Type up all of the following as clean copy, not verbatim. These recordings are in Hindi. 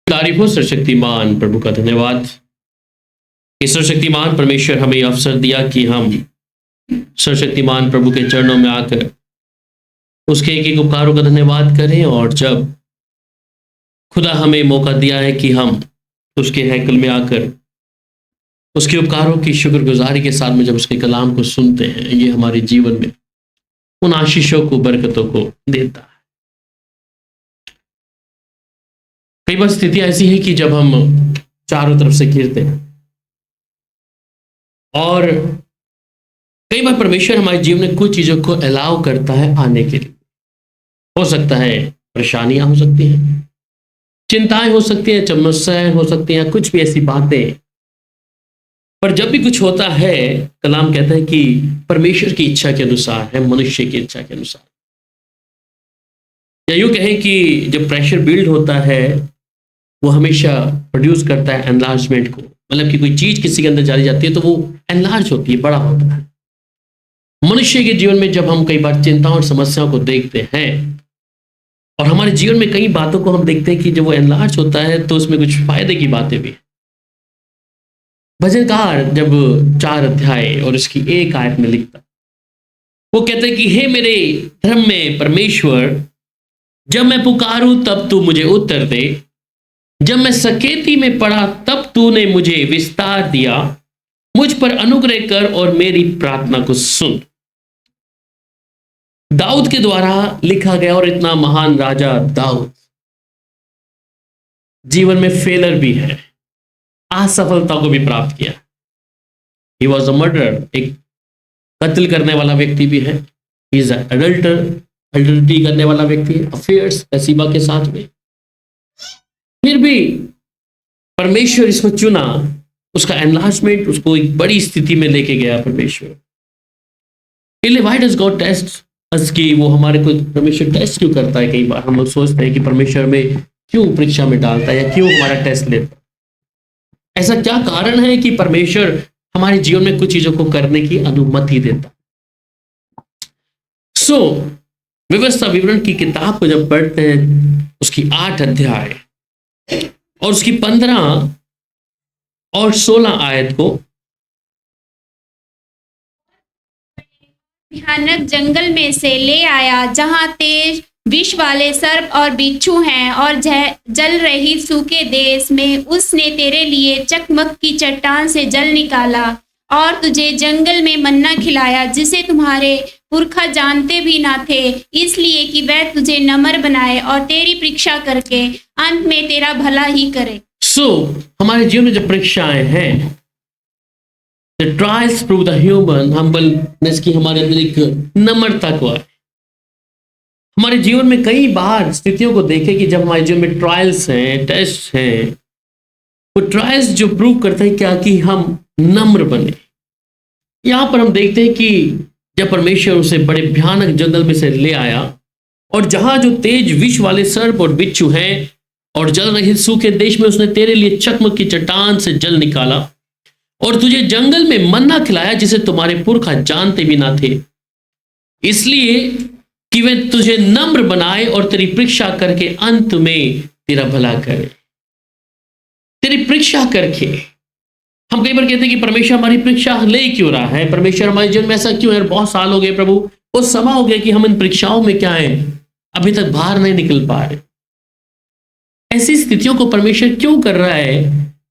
तारीफ हो सर्वशक्तिमान प्रभु का धन्यवाद कि सर्वशक्तिमान परमेश्वर हमें यह अवसर दिया कि हम सर्वशक्तिमान प्रभु के चरणों में आकर उसके एक एक उपकारों का धन्यवाद करें। और जब खुदा हमें मौका दिया है कि हम उसके हैकल में आकर उसके उपकारों की शुक्रगुजारी के साथ में जब उसके कलाम को सुनते हैं, ये हमारे जीवन में उन आशीषों को, बरकतों को देता है। कई बार स्थितियां ऐसी है कि जब हम चारों तरफ से घिरते हैं और कई बार परमेश्वर हमारे जीवन में कुछ चीजों को अलाउ करता है आने के लिए। हो सकता है परेशानियां हो सकती हैं, चिंताएं हो सकती हैं, समस्याएं हो सकती हैं, कुछ भी ऐसी बातें। पर जब भी कुछ होता है, कलाम कहता है कि परमेश्वर की इच्छा के अनुसार है, मनुष्य की इच्छा के अनुसार। या यूं कहें कि जब प्रेशर बिल्ड होता है वो हमेशा प्रोड्यूस करता है एनलार्जमेंट को। मतलब कि कोई चीज किसी के अंदर डाली जाती है तो वो एनलार्ज होती है, बड़ा होता है। मनुष्य के जीवन में जब हम कई बार चिंताओं और समस्याओं को देखते हैं और हमारे जीवन में कई बातों को हम देखते हैं कि जब वो एनलार्ज होता है तो उसमें कुछ फायदे की बातें भी हैं। भजनकार जब 4 अध्याय और इसकी 1 आयत में लिखता, वो कहते हैं कि हे मेरे धर्म में परमेश्वर, जब मैं पुकारूं तब तू मुझे उत्तर दे, जब मैं सकेती में पड़ा तब तूने मुझे विस्तार दिया, मुझ पर अनुग्रह कर और मेरी प्रार्थना को सुन। दाऊद के द्वारा लिखा गया और इतना महान राजा दाऊद जीवन में फेलर भी है, असफलता को भी प्राप्त किया। ही वॉज अ मर्डरर, एक कत्ल करने वाला व्यक्ति भी है। ही इज अडल्टरी करने वाला व्यक्ति है, अफेयर्स बसीबा के साथ में। फिर भी परमेश्वर इसको चुना, उसका एनलार्जमेंट, उसको एक बड़ी स्थिति में लेके गया परमेश्वर। व्हाई डज गॉड टेस्ट अस, कि वो हमारे को परमेश्वर टेस्ट क्यों करता है। कई बार हम लोग सोचते हैं कि परमेश्वर में क्यों परीक्षा में डालता है या क्यों हमारा टेस्ट लेता है। ऐसा क्या कारण है कि परमेश्वर हमारे जीवन में कुछ चीजों को करने की अनुमति देता। व्यवस्था विवरण की किताब को जब पढ़ते हैं, उसकी 8 अध्याय और उसकी 15 और 16 आयत को, भयानक जंगल में से ले आया जहां तेज विष वाले सर्प और बिच्छू हैं, और जल रही सूखे देश में उसने तेरे लिए चकमक की चट्टान से जल निकाला, और तुझे जंगल में मन्ना खिलाया जिसे तुम्हारे पुरखा जानते भी ना थे, इसलिए कि वह तुझे नम्र बनाए और तेरी परीक्षा करके अंत में तेरा भला ही करे। हमारे जीवन में जब परीक्षाएं हैं, The trials prove the human humbleness, की हमारे अंदर एक नम्रता को है। हमारे जीवन में कई बार स्थितियों को देखें कि जब हमारे जीवन में ट्रायल्स हैं, टेस्ट हैं, वो ट्रायल्स जो प्रूव करते हैं क्या, कि हम नम्र बने। यहां पर हम देखते हैं कि जब परमेश्वर उसे बड़े भयानक जंगल में से ले आया, और जहां जो तेज विष वाले सर्प और बिच्छू हैं और जल रहे सूखे देश में उसने तेरे लिए चकमक की चट्टान से जल निकाला, और तुझे जंगल में मन्ना खिलाया जिसे तुम्हारे पुरखा जानते भी ना थे, इसलिए कि वे तुझे नम्र बनाए और तेरी परीक्षा करके अंत में तेरा भला करे। तेरी परीक्षा करके, हम कई बार कहते हैं कि परमेश्वर हमारी परीक्षा ले क्यों रहा है, परमेश्वर हमारे जीवन में ऐसा क्यों है। बहुत साल हो गए प्रभु, बहुत समय हो गया कि हम इन परीक्षाओं में क्या है, अभी तक बाहर नहीं निकल पा रहे। ऐसी स्थितियों को परमेश्वर क्यों कर रहा है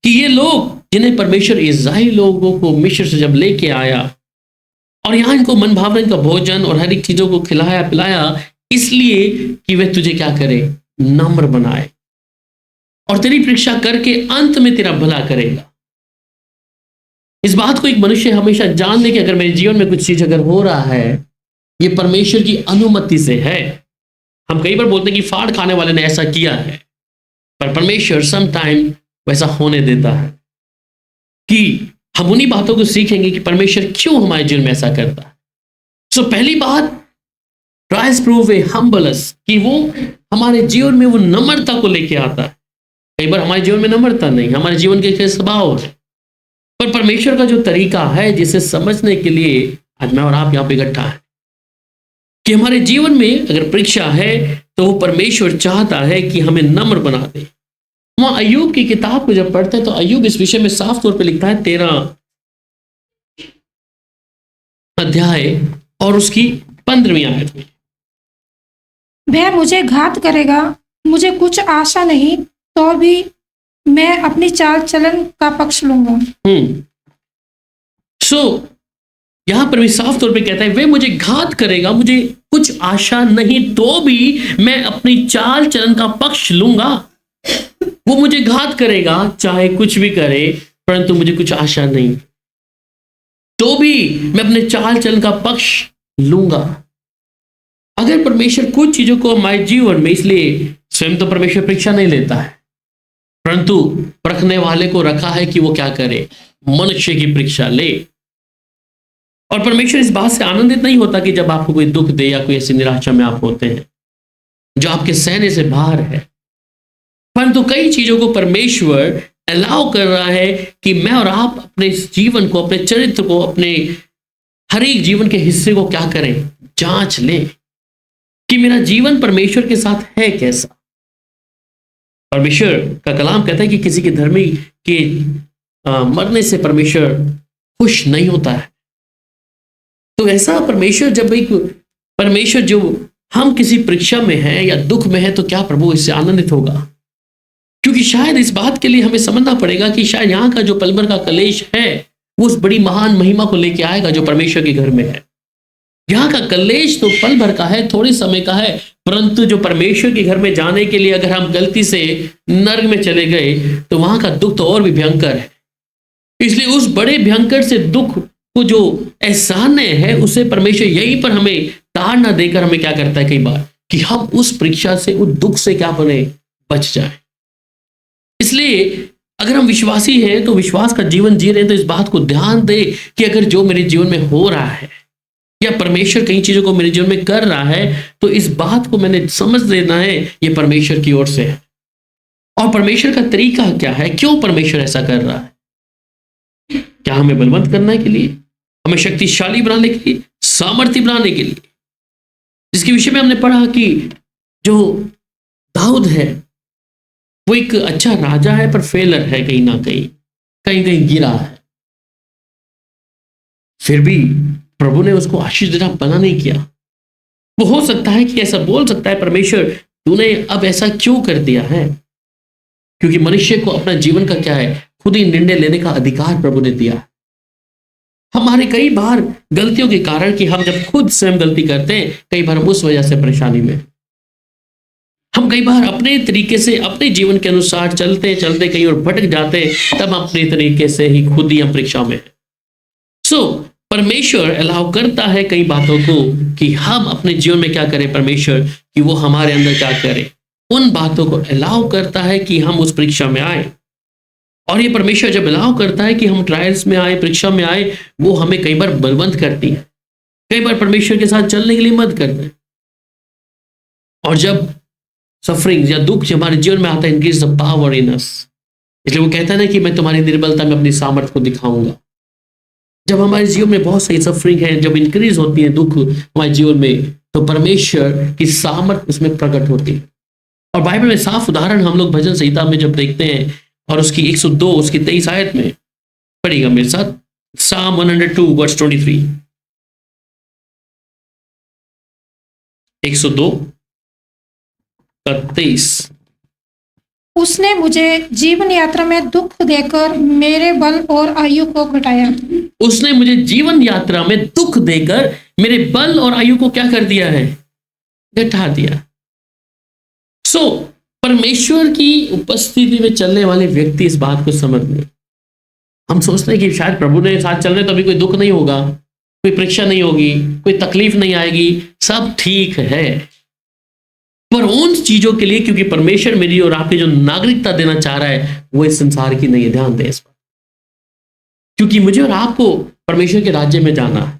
कि ये लोग जिन्हें परमेश्वर इस्राएली लोगों को मिस्र से जब लेके आया और यहाँ इनको मन भावन का भोजन और हर एक चीजों को खिलाया पिलाया, इसलिए कि वे तुझे क्या करे, नम्र बनाए और तेरी परीक्षा करके अंत में तेरा भला करेगा। इस बात को एक मनुष्य हमेशा जान ले कि अगर मेरे जीवन में कुछ चीज अगर हो रहा है, ये परमेश्वर की अनुमति से है। हम कई बार बोलते हैं कि फाड़ खाने वाले ने ऐसा किया है, पर परमेश्वर समटाइम वैसा होने देता है कि हम उन्हीं बातों को सीखेंगे कि परमेश्वर क्यों हमारे जीवन में ऐसा करता है। पहली बात, ट्रायल्स प्रूव ए हम्बलनेस, कि वो हमारे जीवन में वो नम्रता को लेके आता है। कई बार हमारे जीवन में नम्रता नहीं, हमारे जीवन के स्वभाव है, पर परमेश्वर का जो तरीका है जिसे समझने के लिए आज मैं और आप यहाँ पे इकट्ठा है, कि हमारे जीवन में अगर परीक्षा है तो वो परमेश्वर चाहता है कि हमें नम्र बना दे, वहां अय्यूब की किताब को जब पढ़ते हैं तो अय्यूब इस विषय में साफ तौर पे लिखता है 13 अध्याय और उसकी 15वीं आयत में। वह मुझे घात करेगा, मुझे कुछ आशा नहीं, तो भी मैं अपनी चाल चलन का पक्ष लूंगा। सो यहां पर भी साफ तौर पे कहता है वे मुझे घात करेगा, मुझे कुछ आशा नहीं, तो भी मैं अपनी चाल चलन का पक्ष लूंगा। वो मुझे घात करेगा, चाहे कुछ भी करे, परंतु मुझे कुछ आशा नहीं, तो भी मैं अपने चाल चलन का पक्ष लूंगा। अगर परमेश्वर कुछ चीजों को हमारे जीवन में, इसलिए स्वयं तो परमेश्वर परीक्षा नहीं लेता है, परंतु परखने वाले को रखा है कि वो क्या करे, मनुष्य की परीक्षा ले। और परमेश्वर इस बात से आनंदित नहीं होता कि जब आपको कोई दुख दे या कोई ऐसी निराशा में आप होते हैं जो आपके सहने से बाहर है, परंतु कई चीजों को परमेश्वर अलाउ कर रहा है कि मैं और आप अपने जीवन को, अपने चरित्र को, अपने हर एक जीवन के हिस्से को क्या करें, जांच लें कि मेरा जीवन परमेश्वर के साथ है कैसा। परमेश्वर का कलाम कहता है कि किसी के धर्मी के मरने से परमेश्वर खुश नहीं होता है। तो ऐसा परमेश्वर जो हम किसी परीक्षा में हैं या दुख में हैं, तो क्या प्रभु इससे आनंदित होगा? क्योंकि शायद इस बात के लिए हमें समझना पड़ेगा कि शायद यहाँ का जो पल भर का कलेश है वो उस बड़ी महान महिमा को लेके आएगा जो परमेश्वर के घर में है। यहाँ का कलेश तो पल भर का है, थोड़े समय का है, परंतु जो परमेश्वर के घर में जाने के लिए अगर हम गलती से नर्क में चले गए तो वहां का दुख तो और भी भयंकर है। इसलिए उस बड़े भयंकर से दुख को जो एहसान है, उसे परमेश्वर यहीं पर हमें ताड़ ना देकर हमें क्या करता है कई बार कि हम उस परीक्षा से, उस दुख से क्या बने, बच जाए। इसलिए अगर हम विश्वासी हैं तो विश्वास का जीवन जी रहे हैं तो इस बात को ध्यान दे कि अगर जो मेरे जीवन में हो रहा है या परमेश्वर कई चीजों को मेरे जीवन में कर रहा है, तो इस बात को मैंने समझ लेना है ये परमेश्वर की ओर से है। और परमेश्वर का तरीका क्या है, क्यों परमेश्वर ऐसा कर रहा है? क्या हमें बलवंत करने के लिए, हमें शक्तिशाली बनाने के लिए, सामर्थ्य बनाने के लिए? जिसके विषय में हमने पढ़ा कि जो दाऊद है वो एक अच्छा राजा है पर फेलर है, कहीं ना कहीं गिरा है। फिर भी प्रभु ने उसको आशीष देना मना नहीं किया। वो हो सकता है कि ऐसा बोल सकता है, परमेश्वर तूने अब ऐसा क्यों कर दिया है? क्योंकि मनुष्य को अपना जीवन का क्या है, खुद ही निर्णय लेने का अधिकार प्रभु ने दिया। हमारे कई बार गलतियों के कारण कि हम जब खुद स्वयं गलती करते हैं, कई बार हम उस वजह से परेशानी में, हम कई बार अपने तरीके से अपने जीवन के अनुसार चलते चलते कहीं और भटक जाते, तब अपने तरीके से ही खुद ही हम परीक्षा में। परमेश्वर अलाउ करता है कई बातों को कि हम अपने जीवन में क्या करें, परमेश्वर कि वो हमारे अंदर क्या करे, उन बातों को अलाउ करता है कि हम उस परीक्षा में आए। और ये परमेश्वर जब अलाउ करता है कि हम ट्रायल्स में आए, परीक्षा में आए, वो हमें कई बार बलवंत करती है, कई बार परमेश्वर के साथ चलने के लिए मदद करते हैं। और जब सफरिंग या दुख जब हमारे जीवन में आता है, इंक्रीज द पावर इन अस, इसलिए वो कहता है ना कि मैं तुम्हारी निर्बलता में अपनी सामर्थ्य को दिखाऊंगा। जब हमारे जीवन में बहुत सारी सफरिंग है, जब इंक्रीज होती है दुख हमारे जीवन में, तो परमेश्वर की सामर्थ्य उसमें प्रकट होती है। और बाइबल में साफ उदाहरण हम लोग भजन संहिता में जब देखते हैं, और उसकी 102 उसकी 23 आयत में पढ़िएगा मेरे साथ, Psalm 102 वर्स 23, 102 का 23। उसने मुझे जीवन यात्रा में दुख देकर मेरे बल और आयु को घटाया। उसने मुझे जीवन यात्रा में दुख देकर मेरे बल और आयु को क्या कर दिया है, घटा दिया। परमेश्वर की उपस्थिति में चलने वाले व्यक्ति इस बात को समझ ले। हम सोचते हैं कि शायद प्रभु ने साथ चल रहे तो अभी कोई दुख नहीं होगा, कोई परीक्षा नहीं होगी, कोई तकलीफ नहीं आएगी, सब ठीक है। पर उन चीजों के लिए, क्योंकि परमेश्वर मेरी और आपकी जो नागरिकता देना चाह रहा है वो इस संसार की नहीं है, ध्यान दें इस पर। क्योंकि मुझे और आपको परमेश्वर के राज्य में जाना है,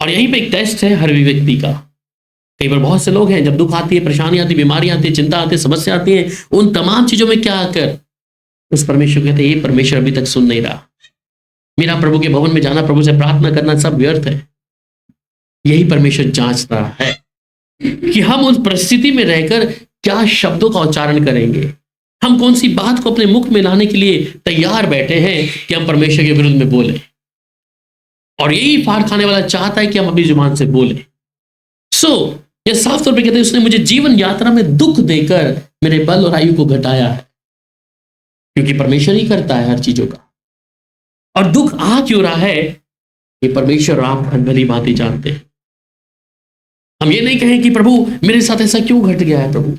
और यहीं पे एक टेस्ट है हर व्यक्ति का। कई बार बहुत से लोग हैं, जब दुख आती है, परेशानी आती है, बीमारी आती है, चिंता आती है, समस्या आती है, उन तमाम चीजों में क्या आकर उस परमेश्वर कहते हैं ये परमेश्वर अभी तक सुन नहीं रहा, मेरा प्रभु के भवन में जाना, प्रभु से प्रार्थना करना सब व्यर्थ है। यही परमेश्वर जांच रहा है कि हम उस परिस्थिति में रहकर क्या शब्दों का उच्चारण करेंगे, हम कौन सी बात को अपने मुख में लाने के लिए तैयार बैठे हैं कि हम परमेश्वर के विरुद्ध में बोलें। और यही फाड़ खाने वाला चाहता है कि हम अपनी जुबान से बोलें। यह साफ तौर पे कहते हैं उसने मुझे जीवन यात्रा में दुख देकर मेरे बल और आयु को घटाया है, क्योंकि परमेश्वर ही करता है हर चीजों का। और दुख आ क्यों रहा है ये परमेश्वर और आप भली भांति जानते हैं। हम ये नहीं कहें कि प्रभु मेरे साथ ऐसा क्यों घट गया है, प्रभु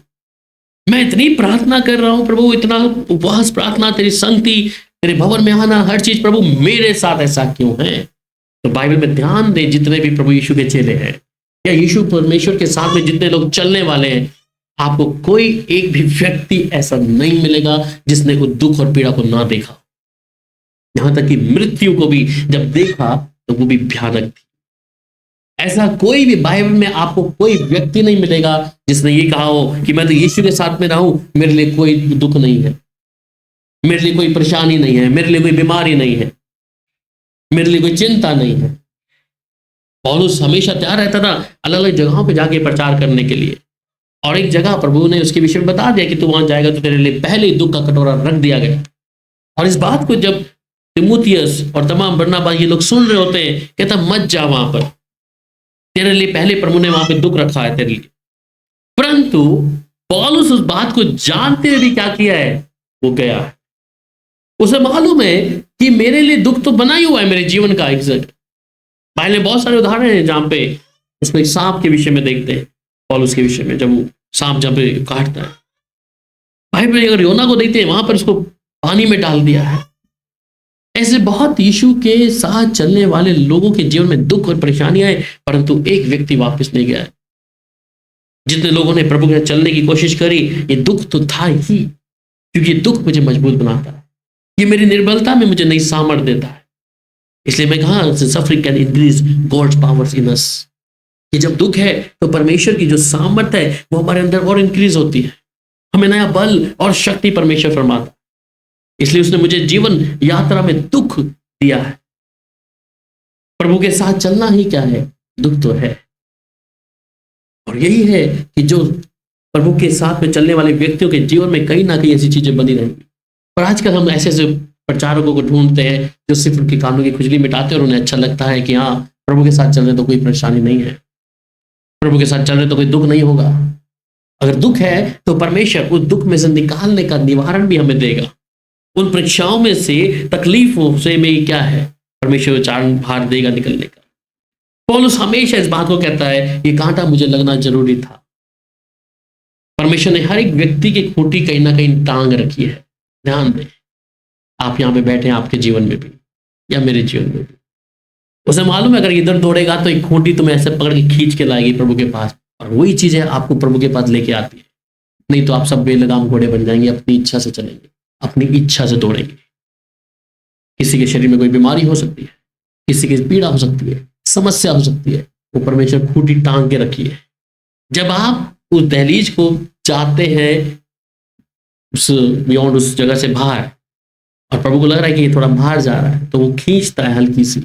मैं इतनी प्रार्थना कर रहा हूं, प्रभु इतना उपवास प्रार्थना, तेरी संगति, तेरे भवन में आना, हर चीज, प्रभु मेरे साथ ऐसा क्यों है। तो बाइबल में ध्यान दे, जितने भी प्रभु यीशु के चेले हैं या यीशु परमेश्वर के साथ में जितने लोग चलने वाले हैं, आपको कोई एक भी व्यक्ति ऐसा नहीं मिलेगा जिसने उस दुख और पीड़ा को ना देखा। यहां तक कि मृत्यु को भी जब देखा तो वो भी भयानक थी। ऐसा कोई भी बाइबल में आपको कोई व्यक्ति नहीं मिलेगा जिसने ये कहा हो कि मैं तो यीशु के साथ में रहूं, मेरे लिए कोई दुख नहीं है, मेरे लिए कोई परेशानी नहीं है, मेरे लिए कोई बीमारी नहीं है, मेरे लिए कोई चिंता नहीं है। पौलुस हमेशा तैयार रहता था अलग अलग जगहों पे जाके प्रचार करने के लिए। और एक जगह प्रभु ने उसके विषय में बता दिया कि तू वहां जाएगा तो तेरे लिए पहले ही दुख का कटोरा रख दिया गया। और इस बात को जब तिमुथियस और तमाम बरनबास ये लोग सुन रहे होते हैं, कहता मत जा वहां पर, तेरे लिए पहले प्रभु ने वहां पे दुख रखा है तेरे लिए। परंतु पौलुस उस बात को जानते हुए भी क्या किया है, वो गया है। उसे मालूम है कि मेरे लिए दुख तो बना ही हुआ है मेरे जीवन का। एग्जैक्ट बाइबल में बहुत सारे उदाहरण हैं जहां पे उसमें सांप के विषय में देखते हैं, पौलुस के विषय में जब वो सांप जब काटता है। बाइबल में अगर योना को देखते हैं, वहां पर उसको पानी में डाल दिया है। ऐसे बहुत यीशु के साथ चलने वाले लोगों के जीवन में दुख और परेशानियां हैं, परंतु एक व्यक्ति वापस नहीं गया है। जितने लोगों ने प्रभु के साथ चलने की कोशिश करी, ये दुख तो था ही, क्योंकि दुख मुझे मजबूत बनाता है, ये मेरी निर्बलता में मुझे नई सामर्थ देता है। इसलिए मैं कहा suffering can increase God's powers in us, कि जब दुख है तो परमेश्वर की जो सामर्थ है वो हमारे अंदर और इंक्रीज होती है, हमें नया बल और शक्ति परमेश्वर फरमाता। इसलिए उसने मुझे जीवन यात्रा में दुख दिया है। प्रभु के साथ चलना ही क्या है, दुख तो है। और यही है कि जो प्रभु के साथ में चलने वाले व्यक्तियों के जीवन में कहीं ना कहीं ऐसी चीजें बनी रहेंगी। पर आजकल हम ऐसे ऐसे प्रचारकों को ढूंढते हैं जो सिर्फ उनके कानों की खुजली मिटाते हैं और उन्हें अच्छा लगता है कि हाँ प्रभु के साथ चल रहे तो कोई परेशानी नहीं है, प्रभु के साथ चल रहे तो कोई दुख नहीं होगा। अगर दुख है तो परमेश्वर उस दुख में से निकालने का निवारण भी हमें देगा। उन परीक्षाओं में से, तकलीफों से में क्या है, परमेश्वर उच्चारण भार देगा निकलने का। पौलुस हमेशा इस बात को कहता है ये कांटा मुझे लगना जरूरी था। परमेश्वर ने हर एक व्यक्ति की खूंटी कहीं ना कहीं टांग रखी है। ध्यान दें, आप यहाँ पे बैठे हैं, आपके जीवन में भी या मेरे जीवन में भी। उसे मालूम है अगर इधर दौड़ेगा तो एक खूंटी तुम्हें ऐसे पकड़ के खींच के लाएगी प्रभु के पास, और वही चीज है आपको प्रभु के पास लेके आती है। नहीं तो आप सब बेलगाम घोड़े बन जाएंगे, अपनी इच्छा से चलेंगे, अपनी इच्छा से दौड़ेंगे। किसी के शरीर में कोई बीमारी हो सकती है, किसी की पीड़ा हो सकती है, समस्या हो सकती है, वो परमेश्वर खूंटी टांग के रखी है। जब आप उस दहलीज को जाते हैं, उस बियॉन्ड, उस जगह से बाहर, और प्रभु को लग रहा है कि ये थोड़ा बाहर जा रहा है, तो वो खींचता है हल्की सी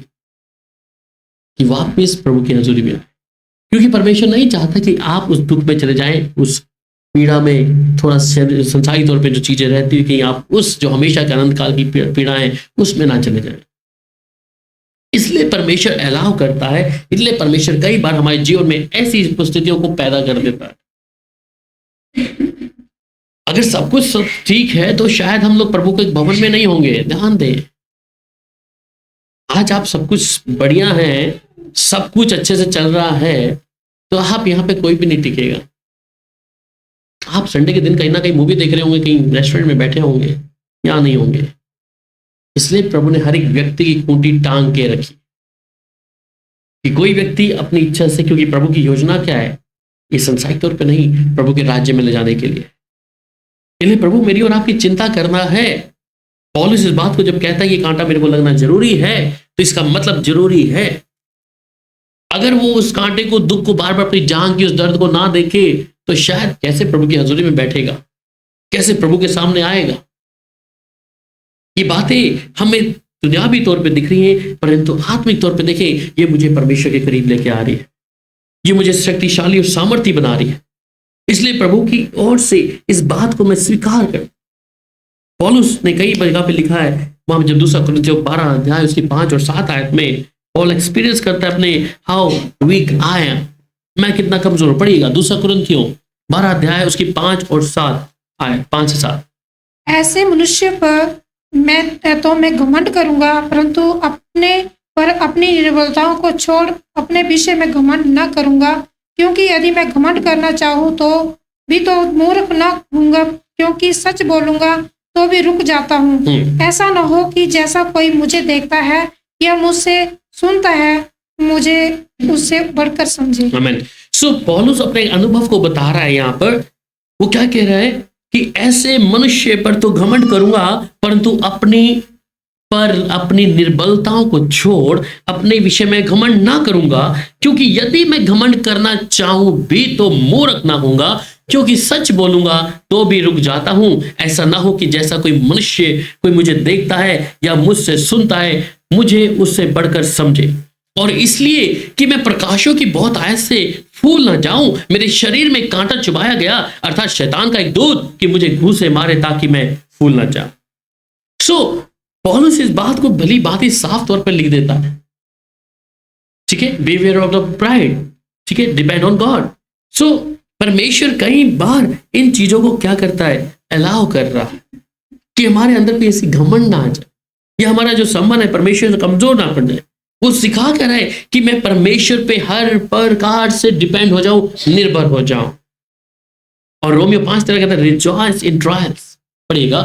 कि वापस प्रभु की हजूरी में आए। क्योंकि परमेश्वर नहीं चाहता कि आप उस दुख में चले जाएं, उस पीड़ा में, थोड़ा संसारी तौर पे जो चीजें रहती है कि आप उस जो हमेशा के अनंत काल की पीड़ा है उसमें ना चले जाएं। इसलिए परमेश्वर अलाउ करता है, इसलिए परमेश्वर कई बार हमारे जीवन में ऐसी परिस्थितियों को पैदा कर देता है। अगर सब कुछ सब ठीक है तो शायद हम लोग प्रभु के भवन में नहीं होंगे। ध्यान दें, आज आप सब कुछ बढ़िया है, सब कुछ अच्छे से चल रहा है, तो आप यहाँ पे कोई भी नहीं टिकेगा। आप संडे के दिन कहीं ना कहीं मूवी देख रहे होंगे, कहीं रेस्टोरेंट में बैठे होंगे, यहाँ नहीं होंगे। इसलिए प्रभु ने हर एक व्यक्ति की खूंटी टांग के रखी कि कोई व्यक्ति अपनी इच्छा से, क्योंकि प्रभु की योजना क्या है, ये संसारिक तौर पे नहीं, प्रभु के राज्य में ले जाने के लिए। इसलिए प्रभु मेरी और आपकी चिंता करना है। पौलुस इस बात को जब कहता है ये कांटा मेरे को लगना जरूरी है, तो इसका मतलब जरूरी है। अगर वो उस कांटे को, दुख को बार बार अपनी जान की उस दर्द को ना देखे तो शायद कैसे प्रभु की हजूरी में बैठेगा, कैसे प्रभु के सामने आएगा। ये बातें हमें दुनियावी तौर पे दिख रही हैं, परंतु आत्मिक तौर पे देखें, ये मुझे परमेश्वर के करीब लेके आ रही है, ये मुझे शक्तिशाली और सामर्थ्य बना रही है। इसलिए प्रभु की ओर से इस बात को मैं स्वीकार कर, पौलुस ने कई जगह पे लिखा है, वहां पे जब दूसरा कुरिन्थियों 12 अध्याय उसकी 5 और 7 आयत में पॉल एक्सपीरियंस करता है अपने हाउ वीक आई एम, मैं कितना कमजोर। पढ़िएगा दूसरा कुरिन्थियों 12 अध्याय उसकी 5 और 7 आयत, 5 से 7। ऐसे मनुष्य पर मैं घमंड करूंगा, परंतु अपने पर अपनी निर्बलताओं को छोड़ अपने विषय में घमंड न करूंगा, क्योंकि यदि मैं घमंड करना चाहूँ तो मूर्ख न होऊंगा, क्योंकि सच बोलूंगा तो भी रुक जाता हूँ। ऐसा न हो कि जैसा कोई मुझे देखता है या मुझसे सुनता है मुझे उससे बढ़कर समझे। आमीन। सो पौलुस अपने अनुभव को बता रहा है यहाँ पर। वो क्या कह रहा है कि ऐसे मनुष्य पर तो घमंड करूंगा, परंतु अपनी निर्बलताओं को छोड़ अपने विषय में घमंड ना करूंगा, क्योंकि यदि मैं घमंड करना चाहूं भी तो मूर्ख ना होऊंगा, क्योंकि सच बोलूंगा तो भी रुक जाता हूं। ऐसा ना हो कि जैसा कोई मनुष्य कोई मुझे देखता है या मुझसे सुनता है मुझे उससे बढ़कर समझे। और इसलिए कि मैं प्रकाशों की बहुत आयत से फूल ना जाऊं, मेरे शरीर में कांटा चुभाया गया, अर्थात शैतान का एक दूत कि मुझे घूसे मारे ताकि मैं फूल ना जाऊं। सो पौलुस इस बात को भली बात ही साफ तौर पर लिख देता है, ठीक है, बिहेवियर ऑफ द प्राइड, ठीक है, डिपेंड ऑन गॉड। सो परमेश्वर कई बार इन चीजों को क्या करता है, अलाउ कर रहा है कि हमारे अंदर भी ऐसी घमंड ना आ जाए, या हमारा जो संबंध है परमेश्वर से कमजोर ना पड़ जाए। वो सिखा कर है कि मैं परमेश्वर पे हर प्रकार से डिपेंड हो जाऊं, निर्भर हो जाऊं। और रोमियो 5 तरह कहता है रिजॉइस इन ट्रायल्स। पढ़िएगा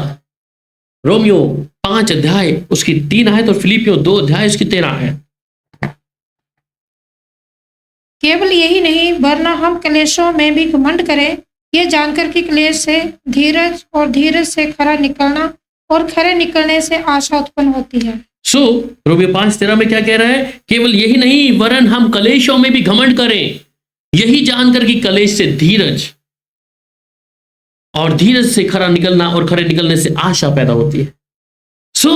रोमियो 5 अध्याय उसकी 3 आयत और फिलिपियो 2 अध्याय उसकी 13 है। केवल यही नहीं, वरना हम क्लेशों में भी घमंड करें, ये जानकर कि क्लेश से धीरज और धीरज से खरा निकलना और खरे निकलने से आशा उत्पन्न होती है। सो रोमियो 5:13 में क्या कह रहा है, केवल यही नहीं वरन हम क्लेशों में भी घमंड करें, यही जानकर कि क्लेश से धीरज और धीरज से खरा निकलना और खरे निकलने से आशा पैदा होती है। सो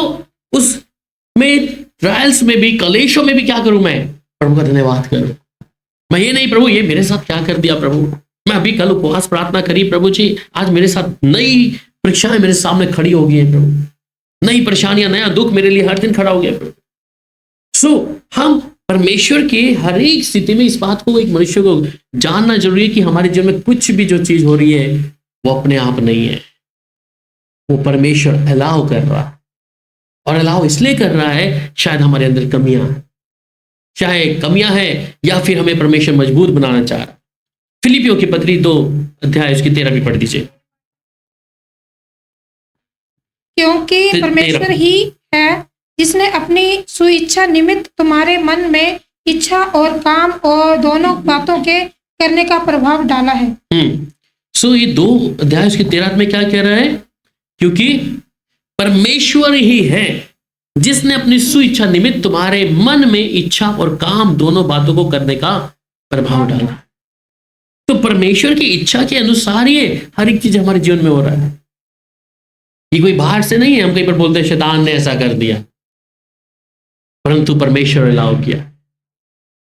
उसमें ट्रायल्स में भी क्लेशों में भी क्या करूं, मैं प्रभु का धन्यवाद करूं। मैं ये नहीं प्रभु ये मेरे साथ क्या कर दिया प्रभु, मैं अभी कल उपवास प्रार्थना करी प्रभु जी, आज मेरे साथ नई परीक्षाएं मेरे सामने खड़ी हो गई है प्रभु, नई परेशानियां नया दुख मेरे लिए हर दिन खड़ा हो गया प्रभु। सो हम परमेश्वर की हर एक स्थिति में इस बात को एक मनुष्य को जानना जरूरी है कि हमारे जीवन में कुछ भी जो चीज हो रही है वो अपने आप नहीं है, वो परमेश्वर अलाउ कर रहा है। और अलाउ इसलिए कर रहा है शायद हमारे अंदर कमियां हैं, चाहे कमियां हैं या फिर हमें परमेश्वर मजबूत बनाना चाह रहा है। फिलिपियों की पत्री 2 अध्याय उसकी 13 भी पढ़ दीजिए। क्योंकि परमेश्वर ही है जिसने अपनी सुइच्छा निमित्त तुम्हारे मन में इच्छा और काम और दोनों बातों के करने का प्रभाव डाला है। सो ये 2 अध्याय उसकी 13 में क्या कह रहा है, क्योंकि परमेश्वर ही है जिसने अपनी सुइच्छा निमित्त तुम्हारे मन में इच्छा और काम दोनों बातों को करने का प्रभाव डाला। तो परमेश्वर की इच्छा के अनुसार ये हर एक चीज हमारे जीवन में हो रहा है, ये कोई बाहर से नहीं है। हम कहीं पर बोलते हैं शैतान ने ऐसा कर दिया, परंतु परमेश्वर अलाउ किया।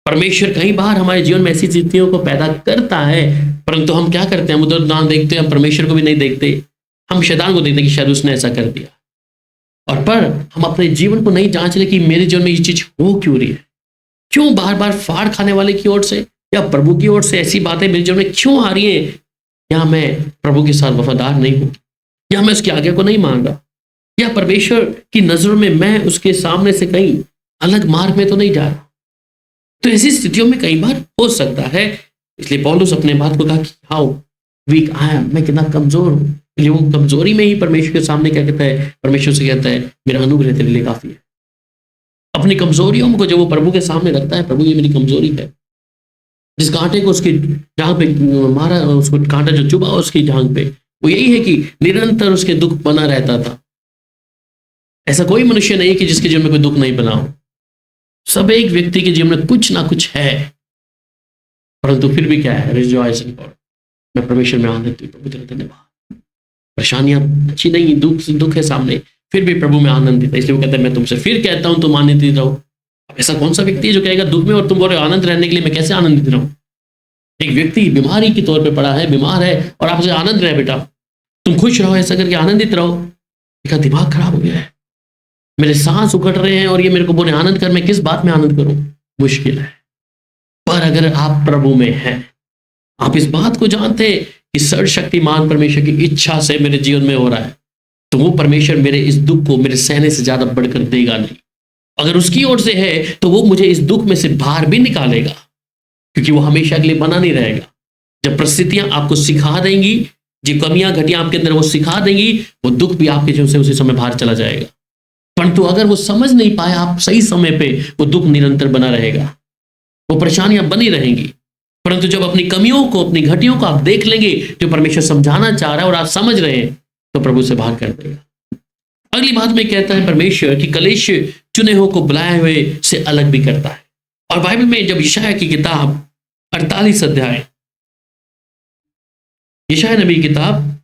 परमेश्वर कई बार हमारे जीवन में ऐसी स्थितियों को पैदा करता है, परंतु हम क्या करते हैं, हम उधर ना देखते, हम परमेश्वर को भी नहीं देखते, हम शैतान को देखते कि शायद उसने ऐसा कर दिया। और पर हम अपने जीवन को नहीं जांच रहे कि मेरे जीवन में ये चीज हो क्यों रही है, क्यों बार बार फाड़ खाने वाले की ओर से या प्रभु की ओर से ऐसी बातें मेरे जीवन में क्यों आ रही है, या मैं प्रभु के साथ वफादार नहीं हूं, या मैं उसकी आज्ञा को नहीं मान रहा, या परमेश्वर की नजरों में मैं उसके सामने से कहीं अलग मार्ग में तो नहीं जा रहा। तो ऐसी स्थितियों में कई बार हो सकता है। इसलिए पौलुस अपने बात को कहा कि हाउ वीक आई एम, मैं कितना कमजोर हूं। इसलिए वो कमजोरी में ही परमेश्वर के सामने क्या कहता है, परमेश्वर से कहता है मेरा अनुग्रह तेरे लिए काफी है। अपनी कमजोरियों को जब वो प्रभु के सामने रखता है, प्रभु ये मेरी कमजोरी है, जिस कांटे को उसकी जांघ पे मारा, उसको कांटा जो चुभा उसकी जांघ पे, वो यही है कि निरंतर उसके दुख बना रहता था। ऐसा कोई मनुष्य नहीं कि जिसके जीवन में कोई दुख नहीं बना हो। सब एक व्यक्ति के जीवन में कुछ ना कुछ है, परंतु फिर भी क्या है, रिजॉइस इन गॉड, मैं परमेश्वर में आनंदित हूं, प्रभु तेरा धन्यवाद। परेशानियां अच्छी नहीं, दुख है सामने, फिर भी प्रभु में आनंदित है। इसलिए वो कहता है मैं तुमसे फिर कहता हूं तुम आनंदित रहो। अब ऐसा कौन सा व्यक्ति है जो कहेगा दुख में और तुम बोल रहे हो आनंद रहने के लिए मैं कैसे आनंदित रहूं। एक व्यक्ति बीमारी के तौर पे पड़ा है, बीमार है, और आपसे आनंद रहे बेटा, तुम खुश रहो, ऐसा करके आनंदित रहो। इसका दिमाग खराब हो गया है, मेरे सांस उखड़ रहे हैं और ये मेरे को बोले आनंद कर, मैं किस बात में आनंद करूं? मुश्किल है। पर अगर आप प्रभु में हैं, आप इस बात को जानते हैं कि सर्वशक्तिमान परमेश्वर की इच्छा से मेरे जीवन में हो रहा है, तो वो परमेश्वर मेरे इस दुख को मेरे सहने से ज्यादा बढ़कर देगा नहीं। अगर उसकी ओर से है तो वो मुझे इस दुख में से बाहर भी निकालेगा, क्योंकि वो हमेशा के लिए बना नहीं रहेगा। जब परिस्थितियां आपको सिखा देंगी, जो कमियां घटियां आपके अंदर वो सिखा देंगी, वो दुख भी आपके जीवन से उसी समय बाहर चला जाएगा। परंतु अगर वो समझ नहीं पाए आप सही समय पे, वो दुख निरंतर बना रहेगा, वो परेशानियां बनी रहेंगी। परंतु जब अपनी कमियों को, अपनी घटियों को आप देख लेंगे, जो परमेश्वर समझाना चाह रहा है और आप समझ रहे हैं, तो प्रभु से बाहर कर देगा। अगली बात में कहता है परमेश्वर कि कलेश चुने हुए को बुलाए हुए से अलग भी करता है। और बाइबल में जब यशायाह की किताब 48 अध्याय, यशायाह नबी की किताब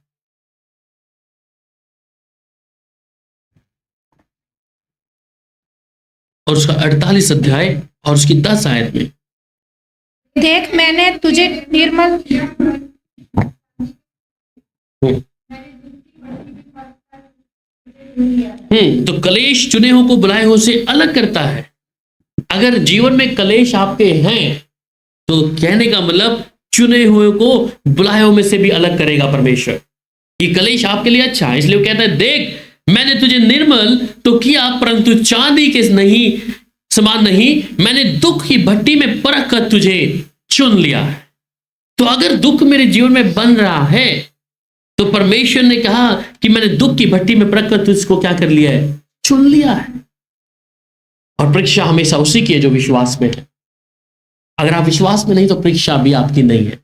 और उसका 48 अध्याय और उसकी 10 आयत में, देख मैंने तुझे निर्मल तो कलेश चुने हुए को बुलाए हुए से अलग करता है। अगर जीवन में कलेश आपके हैं, तो कहने का मतलब चुने हुए को बुलाए हुए में से भी अलग करेगा परमेश्वर। ये कलेश आपके लिए अच्छा है, इसलिए वो कहता है देख मैंने तुझे निर्मल तो किया, परंतु चांदी के नहीं समान नहीं, मैंने दुख की भट्टी में परख कर तुझे चुन लिया है। तो अगर दुख मेरे जीवन में बन रहा है, तो परमेश्वर ने कहा कि मैंने दुख की भट्टी में परख कर तुझको क्या कर लिया है? चुन लिया है। और परीक्षा हमेशा उसी की है जो विश्वास में है। अगर आप विश्वास में नहीं, तो परीक्षा भी आपकी नहीं है।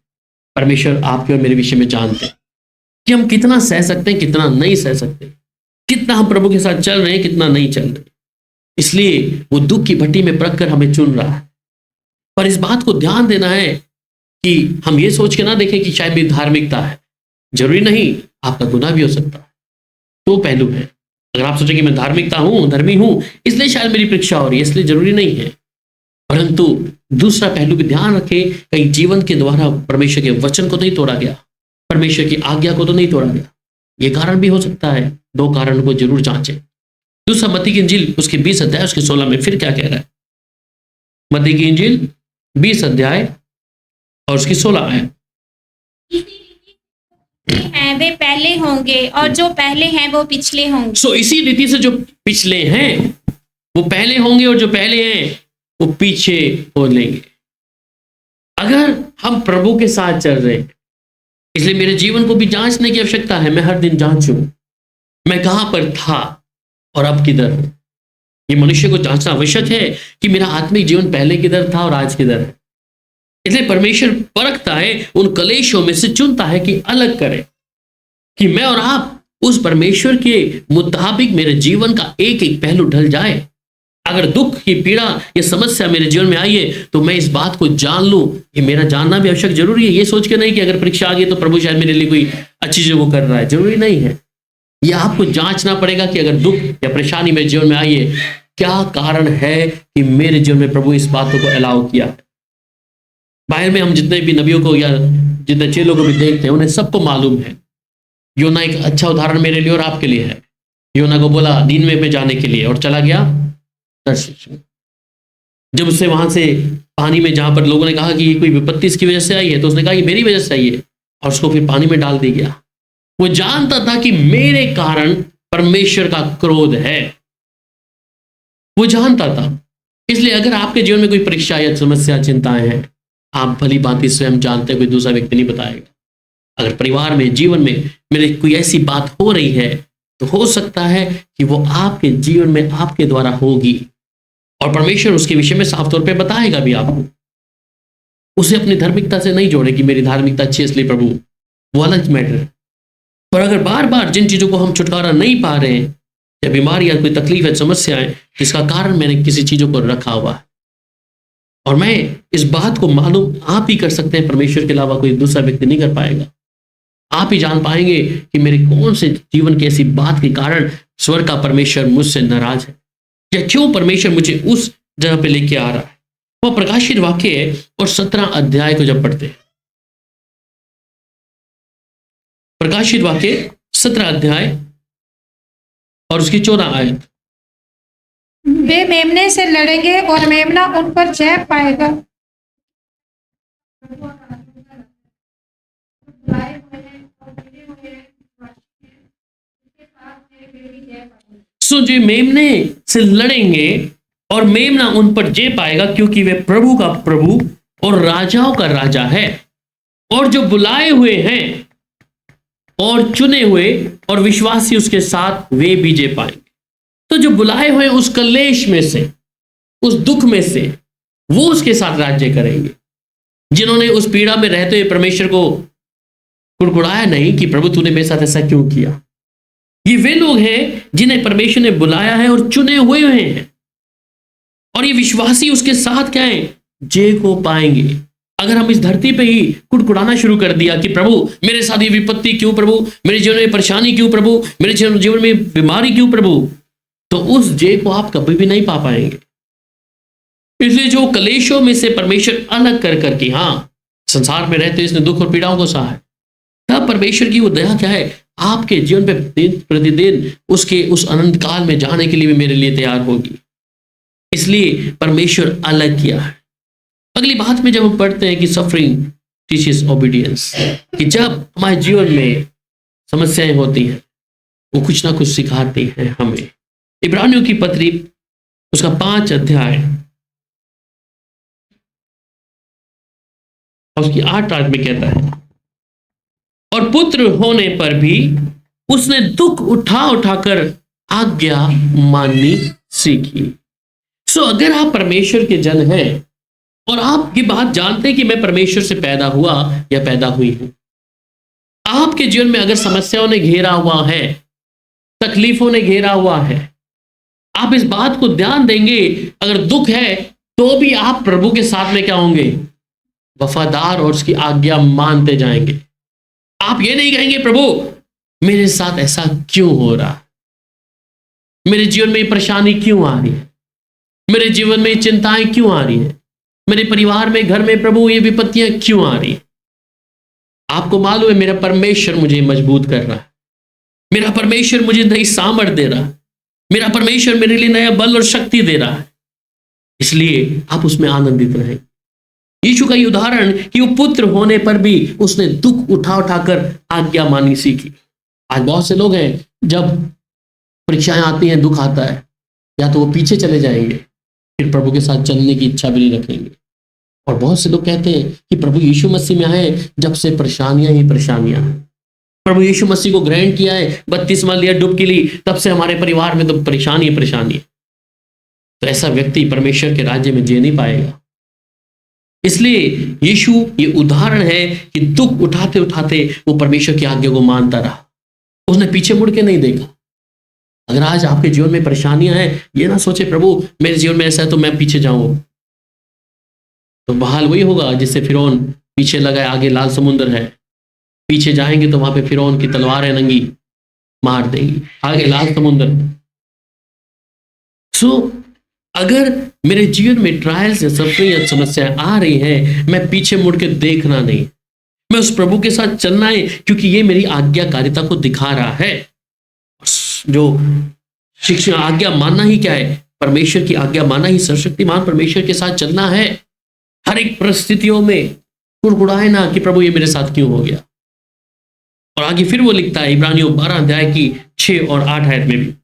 परमेश्वर आपके और मेरे विषय में जानते हैं कि हम कितना सह सकते हैं, कितना नहीं सह सकते, कितना हम प्रभु के साथ चल रहे हैं, कितना नहीं चल रहे। इसलिए वो दुख की भट्टी में परख कर हमें चुन रहा है। पर इस बात को ध्यान देना है कि हम ये सोच के ना देखें कि शायद मेरी धार्मिकता है। जरूरी नहीं, आपका गुनाह भी हो सकता है। तो पहलू है। अगर आप सोचें कि मैं धार्मिकता हूं, धर्मी हूं, इसलिए शायद मेरी परीक्षा हो रही है, इसलिए जरूरी नहीं है। परंतु दूसरा पहलू भी ध्यान रखें, कहीं जीवन के द्वारा परमेश्वर के वचन को नहीं तोड़ा गया, परमेश्वर की आज्ञा को तो नहीं तोड़ा गया। ये कारण भी हो सकता है। दो कारण को जरूर जांचें। दूसरा मत्ती की इंजील उसके 20 अध्याय उसके 16 में फिर क्या कह रहा है? मत्ती की इंजील 20 अध्याय और उसकी 16 है। वे पहले होंगे और जो पहले हैं वो पिछले होंगे। सो इसी रीति से जो पिछले हैं वो पहले होंगे और जो पहले हैं वो पीछे हो लेंगे। अगर हम प्रभु के साथ चल रहे हैं, इसलिए मेरे जीवन को भी जांचने की आवश्यकता है। मैं हर दिन जांचूं मैं कहां पर था और अब किधर हूं। ये मनुष्य को जांचना आवश्यक है कि मेरा आत्मिक जीवन पहले किधर था और आज किधर है। इसलिए परमेश्वर परखता है, उन कलेशों में से चुनता है कि अलग करे, कि मैं और आप उस परमेश्वर के मुताबिक मेरे जीवन का एक एक पहलू ढल जाए। अगर दुख की पीड़ा या समस्या मेरे जीवन में आई है, तो मैं इस बात को जान लूं। ये मेरा जानना भी आवश्यक जरूरी है। ये सोच के नहीं कि अगर परीक्षा आ गई तो प्रभु शायद मेरे लिए कोई अच्छी चीज वो कर रहा है, जरूरी नहीं है। यह आपको जांचना पड़ेगा कि अगर दुख या परेशानी मेरे जीवन में आई है, क्या कारण है कि मेरे जीवन में प्रभु इस बातों को अलाउ किया है। बाहर में हम जितने भी नबियों को या जितने चेलों को भी देखते हैं, उन्हें सबको मालूम है। योना एक अच्छा उदाहरण मेरे लिए और आपके लिए है। योना को बोला नीनवे में जाने के लिए और चला गया तर्शीश में। जब उससे वहां से पानी में, जहां पर लोगों ने कहा कि ये कोई विपत्ति इसकी वजह से आई है, तो उसने कहा ये मेरी वजह से आई है, और उसको फिर पानी में डाल दिया गया। वो जानता था कि मेरे कारण परमेश्वर का क्रोध है, वो जानता था। इसलिए अगर आपके जीवन में कोई परीक्षा या समस्या, चिंताएं हैं, आप भली भांति स्वयं जानते हैं, कोई दूसरा व्यक्ति नहीं बताएगा। अगर परिवार में, जीवन में मेरे कोई ऐसी बात हो रही है, तो हो सकता है कि वो आपके जीवन में आपके द्वारा होगी, और परमेश्वर उसके विषय में साफ तौर पे बताएगा भी आपको। उसे अपनी धार्मिकता से नहीं जोड़े कि मेरी धार्मिकता अच्छी है इसलिए प्रभु, वो अलग मैटर है। पर अगर बार बार जिन चीजों को हम छुटकारा नहीं पा रहे हैं, या बीमारी या कोई तकलीफ है, समस्या है, जिसका कारण मैंने किसी चीजों को रखा हुआ है, और मैं इस बात को मालूम आप ही कर सकते हैं, परमेश्वर के अलावा कोई दूसरा व्यक्ति नहीं कर पाएगा। आप ही जान पाएंगे कि मेरे कौन से जीवन की ऐसी बात के कारण स्वर्ग का परमेश्वर मुझसे नाराज है, या क्यों परमेश्वर मुझे उस जगह पे लेके आ रहा है। वो प्रकाशित वाक्य है और 17 अध्याय को जब पढ़ते हैं, प्रकाशित वाक्य 17 अध्याय और उसकी 14 आयत। वे मेमने से लड़ेंगे और मेमना उन पर जय पाएगा। सो जो मेमने से लड़ेंगे और मेमना उन पर जय पाएगा, क्योंकि वे प्रभु का प्रभु और राजाओं का राजा है। और जो बुलाए हुए हैं और चुने हुए और विश्वासी उसके साथ, वे भी जय पाएंगे। तो जो बुलाए हुए उस कलेश में से, उस दुख में से, वो उसके साथ राज्य करेंगे। जिन्होंने उस पीड़ा में रहते हुए परमेश्वर को कुड़कुड़ाया नहीं कि प्रभु तूने मेरे साथ ऐसा क्यों किया, ये वे लोग हैं जिन्हें परमेश्वर ने बुलाया है और चुने हुए हैं। और ये विश्वासी उसके साथ क्या है, जय को पाएंगे। अगर हम इस धरती पे ही कुड़कुड़ाना शुरू कर दिया कि प्रभु मेरे साथ ये विपत्ति क्यों, प्रभु मेरे जीवन में परेशानी क्यों, प्रभु मेरे जीवन में बीमारी क्यों प्रभु, तो उस जय को आप कभी भी नहीं पा पाएंगे। इसलिए जो कलेशों में से परमेश्वर अलग कर करके, हाँ संसार में रहते इसने दुख और पीड़ाओं को सहा है, तब परमेश्वर की वो दया क्या है, आपके जीवन पे दिन प्रतिदिन उसके उस अनंत काल में जाने के लिए भी मेरे लिए तैयार होगी। इसलिए परमेश्वर अलग किया है। अगली बात में जब हम पढ़ते हैं कि सफरिंग टीचेस ओबीडियंस, कि जब हमारे जीवन में समस्याएं होती हैं वो कुछ ना कुछ सिखाती हैं हमें। इब्रानियों की पत्री उसका 5 अध्याय और उसकी 8 आयत में कहता है, और पुत्र होने पर भी उसने दुख उठा उठाकर आज्ञा माननी सीखी। सो अगर आप परमेश्वर के जन हैं और आप ये बात जानते हैं कि मैं परमेश्वर से पैदा हुआ या पैदा हुई हूं, आपके जीवन में अगर समस्याओं ने घेरा हुआ है, तकलीफों ने घेरा हुआ है, आप इस बात को ध्यान देंगे, अगर दुख है तो भी आप प्रभु के साथ में क्या होंगे, वफादार, और उसकी आज्ञा मानते जाएंगे। आप ये नहीं कहेंगे प्रभु मेरे साथ ऐसा क्यों हो रहा, मेरे जीवन में परेशानी क्यों आ रही है, मेरे जीवन में चिंताएं क्यों आ रही हैं, मेरे परिवार में, घर में प्रभु ये विपत्तियां क्यों आ रही हैं। आपको मालूम है मेरा परमेश्वर मुझे मजबूत कर रहा है, मेरा परमेश्वर मुझे नई सामर्थ दे रहा है, मेरा परमेश्वर मेरे लिए नया बल और शक्ति दे रहा है। इसलिए आप उसमें आनंदित रहें। यीशु का ये उदाहरण कि वो पुत्र होने पर भी उसने दुख उठा उठाकर आज्ञा माननी सीखी। आज बहुत से लोग हैं जब परीक्षाएं आती हैं, दुख आता है, या तो वो पीछे चले जाएंगे, फिर प्रभु के साथ चलने की इच्छा भी नहीं रखेंगे। और बहुत से लोग कहते हैं कि प्रभु यीशु मसीह में आए जब से परेशानियां ही परेशानियां, प्रभु यीशु मसीह को ग्रहण किया है, बपतिस्मा लिया, डुबकी ली, तब से हमारे परिवार में तो परेशानी ही परेशानी है। तो ऐसा व्यक्ति परमेश्वर के राज्य में जी नहीं पाएगा। इसलिए यीशु ये उदाहरण है कि दुख उठाते उठाते वो परमेश्वर की आज्ञा को मानता रहा, उसने पीछे मुड़ के नहीं देखा। अगर आज आपके जीवन में परेशानियां हैं, ये ना सोचे प्रभु मेरे जीवन में ऐसा है तो मैं पीछे जाऊं, तो बहाल वही होगा जिससे फिरौन पीछे लगा है। आगे लाल समुद्र है, पीछे जाएंगे तो वहां पे फिरौन की तलवारें नंगी मार देंगी, आगे लाल समुद्र। सो अगर मेरे जीवन में ट्रायल्स या सफरिंग या समस्याएं आ रही हैं, मैं पीछे मुड़ के देखना नहीं, मैं उस प्रभु के साथ चलना है, क्योंकि ये मेरी आज्ञाकारिता को दिखा रहा है। जो शिक्षा आज्ञा मानना ही क्या है, परमेश्वर की आज्ञा मानना ही सर्वशक्तिमान परमेश्वर के साथ चलना है। हर एक परिस्थितियों में कुड़कुड़ाए ना कि प्रभु ये मेरे साथ क्यों हो गया। और आगे फिर वो लिखता है इब्रानियों 12 अध्याय की 6 और 8 आयत में भी,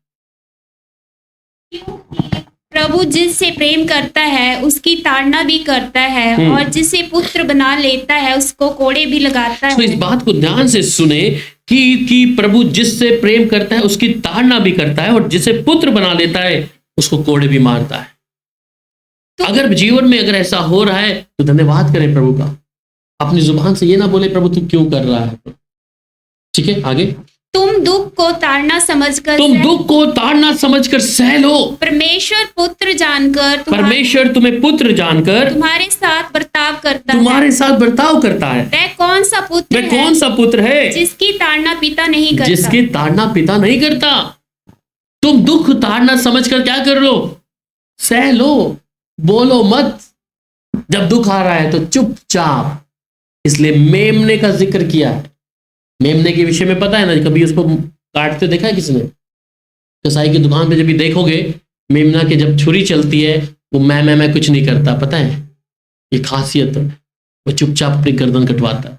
प्रभु जिससे प्रेम करता है उसकी ताड़ना भी करता है, और जिसे पुत्र बना लेता है उसको कोड़े भी लगाता तो है। इस बात को ध्यान से सुने कि प्रभु जिससे प्रेम करता है उसकी ताड़ना भी करता है, और जिसे पुत्र बना लेता है उसको कोड़े भी मारता है। अगर जीवन में अगर ऐसा हो रहा है तो धन्यवाद करें प्रभु का। अपनी जुबान से ये ना बोले प्रभु तू क्यों कर रहा है। ठीक है, आगे, तुम दुख को ताड़ना समझकर तुम दुख को ताड़ना समझकर सह लो। परमेश्वर पुत्र जानकर परमेश्वर तुम्हें पुत्र जानकर तुम्हारे साथ बर्ताव करता तुम्हारे साथ बर्ताव करता है। वह कौन सा पुत्र वह कौन सा पुत्र है जिसकी ताड़ना पिता नहीं करता, जिसकी ताड़ना पिता नहीं करता। तुम दुख ताड़ना समझकर क्या कर लो, सह लो, बोलो मत। जब दुख आ रहा है तो चुपचाप। इसलिए मेमने का जिक्र किया है। मेमने के विषय में पता है ना, कभी उसको काटते देखा है किसने? कसाई की दुकान पे जब भी देखोगे, मेमना के जब छुरी चलती है, वो मैं कुछ नहीं करता, पता है, ये खासियत है। वो चुपचाप अपनी गर्दन कटवाता है।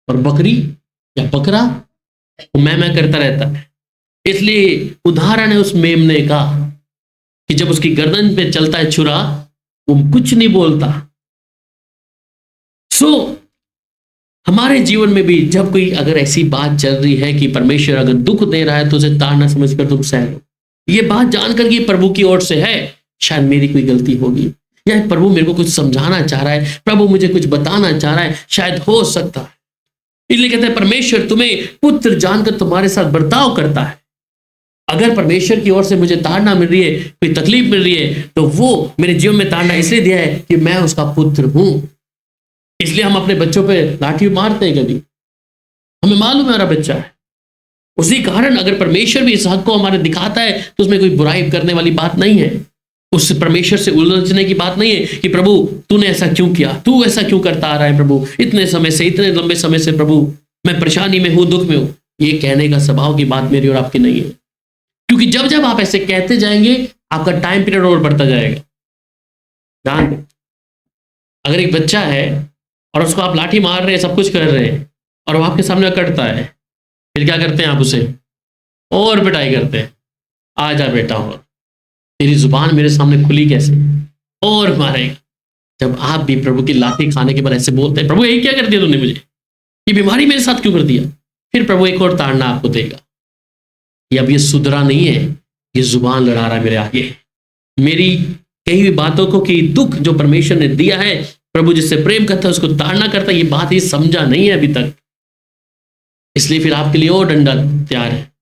और बकरी या बकरा वो मैं करता रहता है। इसलिए उदाहरण है उस मेमने का कि जब उसकी गर्दन पे चलता है छुरा, वो कुछ नहीं बोलता। हमारे जीवन में भी जब कोई अगर ऐसी बात चल रही है कि परमेश्वर अगर दुख दे रहा है तो उसे ताड़ना समझकर तुम सह लो। ये बात जानकर कि प्रभु की ओर से है, शायद मेरी कोई गलती होगी, या प्रभु मेरे को कुछ समझाना चाह रहा है, प्रभु मुझे कुछ बताना चाह रहा है, शायद हो सकता है। इसलिए कहते हैं परमेश्वर तुम्हें पुत्र जानकर तुम्हारे साथ बर्ताव करता है। अगर परमेश्वर की ओर से मुझे ताड़ना मिल रही है, कोई तकलीफ मिल रही है, तो वो मेरे जीवन में ताड़ना इसलिए दिया है कि मैं उसका पुत्र हूं। इसलिए हम अपने बच्चों पे लाठी मारते हैं कभी, हमें मालूम है हमारा बच्चा है। उसी कारण अगर परमेश्वर भी इस हक को हमारे दिखाता है तो उसमें कोई बुराई करने वाली बात नहीं है, उस परमेश्वर से उलझने की बात नहीं है कि प्रभु तूने ऐसा क्यों किया, तू ऐसा क्यों करता आ रहा है प्रभु, इतने समय से, इतने लंबे समय से प्रभु मैं परेशानी में हूं, दुख में हूं। ये कहने का स्वभाव की बात मेरी और आपकी नहीं है, क्योंकि जब जब आप ऐसे कहते जाएंगे आपका टाइम पीरियड और बढ़ता जाएगा। ध्यान दें, अगर एक बच्चा है और उसको आप लाठी मार रहे हैं, सब कुछ कर रहे हैं, और वो आपके सामने अकड़ता है, फिर क्या करते हैं आप उसे और पिटाई करते हैं, आ जा बेटा, और तेरी जुबान मेरे सामने खुली कैसे, और मारेगा। जब आप भी प्रभु की लाठी खाने के बाद ऐसे बोलते हैं, प्रभु यही क्या कर दिया तूने मुझे, ये बीमारी मेरे साथ क्यों कर दिया, फिर प्रभु एक और ताड़ना आपको देगा। ये अब ये सुधरा नहीं है, ये जुबान लड़ा रहा है मेरे आगे, मेरी कही हुई बातों को कि दुख जो परमेश्वर ने दिया है, प्रभु जिससे प्रेम करता है उसको ताड़ना करता है, ये बात ही समझा नहीं है अभी तक। इसलिए फिर आपके लिए और डंडा तैयार है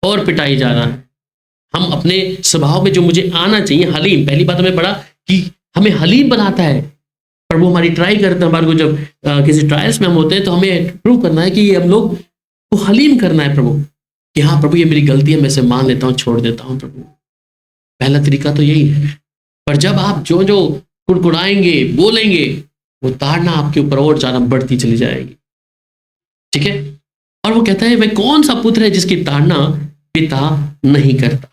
और पिटाई जा रहा है। हम अपने स्वभाव में जो मुझे आना चाहिए, हलीम, पहली बात हमें पढ़ा कि हमें हलीम बनाता है प्रभु। हमारी ट्राई करते हैं, हमारे को जब किसी ट्रायल्स में हम होते हैं तो हमें प्रूव करना है कि हम लोग को हलीम करना है प्रभु, कि हाँ प्रभु ये मेरी गलती है, मैं इसे मान लेता हूँ, छोड़ देता हूँ प्रभु। पहला तरीका तो यही है। पर जब आप जो जो कुड़कुड़ाएंगे, बोलेंगे, वो ताड़ना आपके ऊपर और ज्यादा बढ़ती चली जाएगी, ठीक है। और वो कहता है वह कौन सा पुत्र है जिसकी ताड़ना पिता नहीं करता।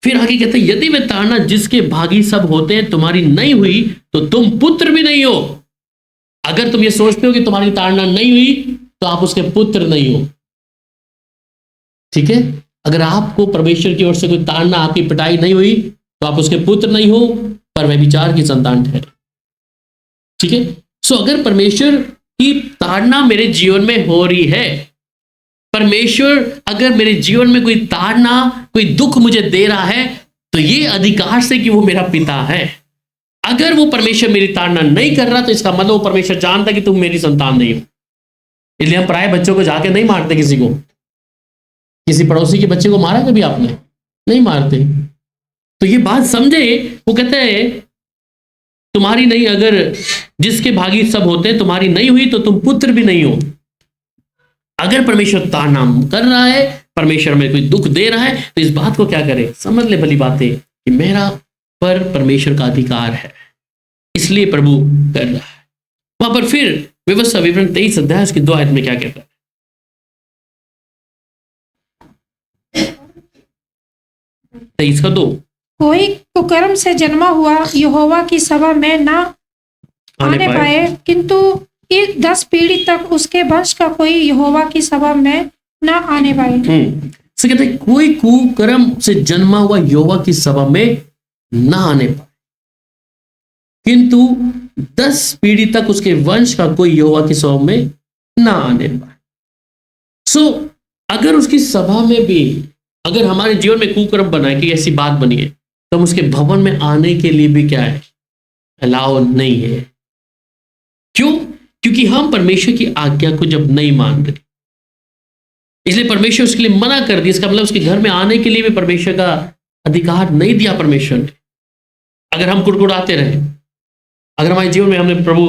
फिर आगे कहते हैं यदि वह ताड़ना जिसके भागी सब होते हैं तुम्हारी नहीं हुई तो तुम पुत्र भी नहीं हो। अगर तुम ये सोचते हो कि तुम्हारी ताड़ना नहीं हुई तो आप उसके पुत्र नहीं हो, ठीक है। अगर आपको परमेश्वर की ओर से कोई ताड़ना, आपकी पिटाई नहीं हुई तो आप उसके पुत्र नहीं हो, पर व्यभिचार की संतान ठहरे, ठीक है। अगर परमेश्वर की ताड़ना मेरे जीवन में हो रही है, परमेश्वर अगर मेरे जीवन में कोई ताड़ना, कोई दुख मुझे दे रहा है, तो ये अधिकार से कि वो मेरा पिता है। अगर वो परमेश्वर मेरी ताड़ना नहीं कर रहा तो इसका मतलब वो परमेश्वर जानता कि तुम मेरी संतान नहीं हो। इसलिए हम पराये बच्चों को जाके नहीं मारते, किसी को, किसी पड़ोसी के बच्चे को मारा कभी आपने? नहीं मारते। तो ये बात समझे, वो कहते हैं तुम्हारी नहीं, अगर जिसके भागी सब होते हैं तुम्हारी नहीं हुई तो तुम पुत्र भी नहीं हो। अगर परमेश्वर ताड़ना कर रहा है, परमेश्वर में कोई दुख दे रहा है, तो इस बात को क्या करे, समझ ले भली बात है कि मेरा पर परमेश्वर का अधिकार है, इसलिए प्रभु कर रहा है। वहां पर फिर व्यवस्था विवरण 23 अध्याय उसकी 2 आयत में क्या कहता है? 23 का 2, कोई कुकर्म से जन्मा हुआ यहोवा की सभा में ना आने पाए, किंतु इस 10 पीढ़ी तक उसके वंश का कोई यहोवा की सभा में ना आने पाए। तो कहते हैं कोई कुकर्म से जन्मा हुआ यहोवा की सभा में ना आने पाए, किंतु 10 पीढ़ी तक उसके वंश का कोई यहोवा की सभा में ना आने पाए। अगर उसकी सभा में भी अगर हमारे जीवन में कुकर्म बना है कि ऐसी बात बनी है, तो हम उसके भवन में आने के लिए भी क्या है, अलाउ नहीं है। क्यों? क्योंकि हम परमेश्वर की आज्ञा को जब नहीं मान रहे, इसलिए परमेश्वर उसके लिए मना कर दिया। इसका मतलब उसके घर में आने के लिए भी परमेश्वर का अधिकार नहीं दिया परमेश्वर ने। अगर हम कुड़कुड़ाते रहे, अगर हमारे जीवन में हमने प्रभु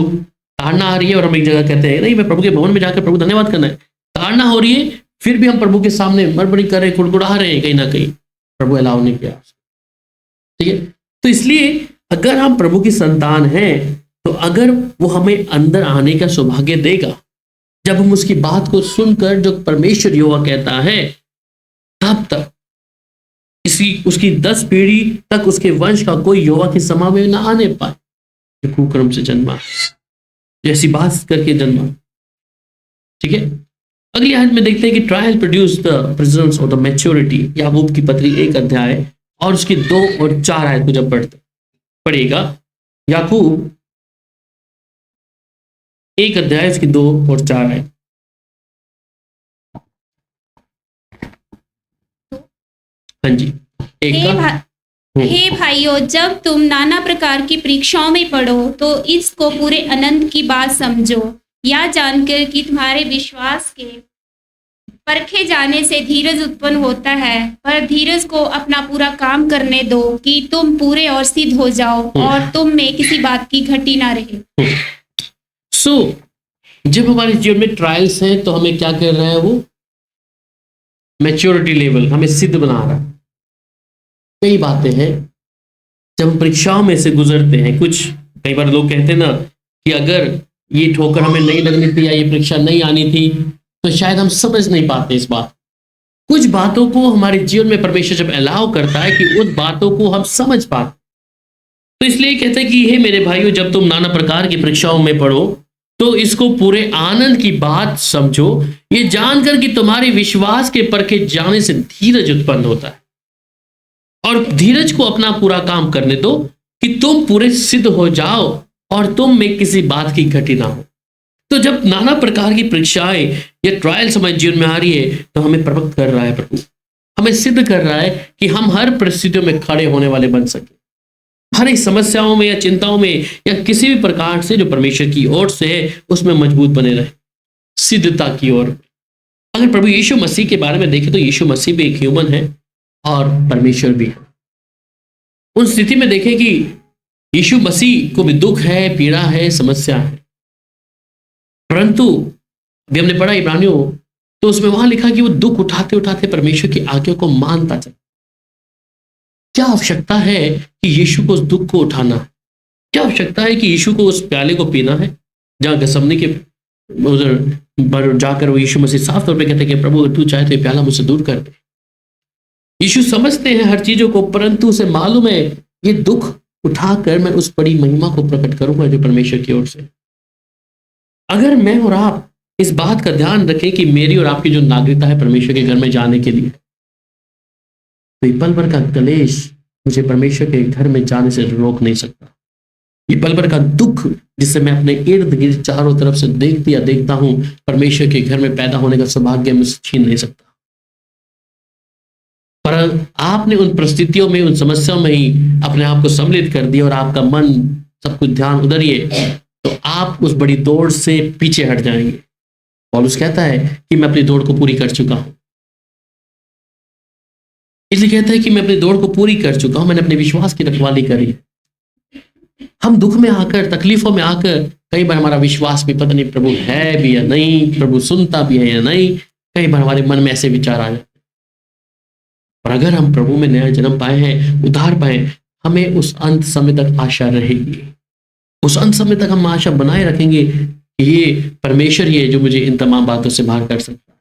ताड़ना आ रही है और हम एक जगह कहते हैं नहीं मैं प्रभु के भवन में जाकर प्रभु धन्यवाद करना है, ताड़ना हो रही है, फिर भी हम प्रभु के सामने बड़बड़ी कर रहे हैं, कुड़कुड़ा रहे हैं, कहीं ना कहीं प्रभु अलाउ नहीं किया, ठीक है। तो इसलिए अगर हम प्रभु की संतान हैं, तो अगर वो हमें अंदर आने का सौभाग्य देगा, जब हम उसकी बात को सुनकर जो परमेश्वर यहोवा कहता है तब तक उसकी 10 पीढ़ी तक उसके वंश का कोई यहोवा के समा में ना आने पाए जो कुकर्म से जन्मा, जैसी बात करके जन्मा। ठीक है, अगली आयत में देखते हैं कि trial produce the presence of the maturity. याकूब की पत्री 1 अध्याय और उसकी 2 और 4 आयत को जब पढ़ेगा, याकूब 1 अध्याय उसकी 2 और 4 आयत। हाँ जी, एक हे भाइयों, जब तुम नाना प्रकार की परीक्षाओं में पड़ो तो इसको पूरे आनंद की बात समझो, या जानकर कि तुम्हारे विश्वास के परखे जाने से धीरज उत्पन्न होता है। पर धीरज को अपना पूरा काम करने दो कि तुम पूरे और सिद्ध हो जाओ और तुम में किसी बात की घटी ना रहे। सो जब हमारे जीवन में ट्रायल्स हैं तो हमें क्या कर रहा है, वो मैच्योरिटी लेवल हमें सिद्ध बना रहा है। कई बातें हैं जब हम परीक्षाओं में से गुजरते हैं, कुछ कई बार लोग कहते हैं ना कि अगर ये ठोकर हमें नहीं लगनी थी या ये परीक्षा नहीं आनी थी तो शायद हम समझ नहीं पाते इस बात। कुछ बातों को हमारे जीवन में परमेश्वर जब अलाउ करता है कि उन बातों को हम समझ पाते, तो इसलिए कहते हैं कि हे मेरे भाइयों, जब तुम नाना प्रकार की परीक्षाओं में पढ़ो तो इसको पूरे आनंद की बात समझो, ये जानकर कि तुम्हारे विश्वास के परखे जाने से धीरज उत्पन्न होता है, और धीरज को अपना पूरा काम करने दो कि तुम पूरे सिद्ध हो जाओ और तुम में किसी बात की घटी ना हो। तो जब नाना प्रकार की परीक्षाएं या ट्रायल्स हमारे जीवन में आ रही है तो हमें प्रवक्त कर रहा है प्रभु, हमें सिद्ध कर रहा है कि हम हर परिस्थितियों में खड़े होने वाले बन सके, हर एक समस्याओं में या चिंताओं में या किसी भी प्रकार से जो परमेश्वर की ओर से है उसमें मजबूत बने रहे, सिद्धता की ओर। अगर प्रभु यीशु मसीह के बारे में देखें तो यीशु मसीह भी एक ह्यूमन है और परमेश्वर भी है। उन स्थिति में देखें कि यीशु मसीह को भी दुख है, पीड़ा है, समस्या है, परंतु अभी हमने पढ़ा इब्रानियों तो उसमें वहां लिखा कि वो दुख उठाते उठाते परमेश्वर की आज्ञा को मानता चला। क्या आवश्यकता है कि यीशु को उस दुख को उठाना है? क्या आवश्यकता है कि यीशु को उस प्याले को पीना है जहां गसमनी के उधर जाकर वो यीशु मसीह साफ तौर पे कहते हैं कि प्रभु तू चाहे तो ये प्याला मुझसे दूर कर दे। यीशु समझते हैं हर चीजों को, परंतु उसे मालूम है ये दुख उठाकर मैं उस बड़ी महिमा को प्रकट करूंगा जो परमेश्वर की ओर से। अगर मैं और आप इस बात का ध्यान रखें कि मेरी और आपकी जो नागरिकता है परमेश्वर के घर में जाने के लिए, तो ये पल भर का कलेश मुझे परमेश्वर के घर में जाने से रोक नहीं सकता। ये पल भर का दुख जिससे मैं अपने इर्द गिर्द चारों तरफ से देखता हूं, परमेश्वर के घर में पैदा होने का सौभाग्य मुझसे छीन नहीं सकता। पर आपने उन परिस्थितियों में, उन समस्याओं में ही अपने आप को सम्मिलित कर दिया और आपका मन सब कुछ ध्यान उधर ही है, तो आप उस बड़ी दौड़ से पीछे हट जाएंगे। पौलुस कहता है कि मैं अपनी दौड़ को पूरी कर चुका हूं, इसलिए कहता है कि मैं अपनी दौड़ को पूरी कर चुका हूं, मैंने अपने विश्वास की रखवाली करी है। हम दुख में आकर, तकलीफों में आकर, कई बार हमारा विश्वास भी पता नहीं प्रभु है भी या नहीं, प्रभु सुनता भी है या नहीं, कई बार हमारे मन में ऐसे विचार आ जाते। और अगर हम प्रभु में नया जन्म पाए हैं, उद्धार पाए, हमें उस अंत समय तक आशा रहेगी। उस अंत समय तक हम आशा बनाए रखेंगे कि ये परमेश्वर ही है जो मुझे इन तमाम बातों से बाहर कर सकता है।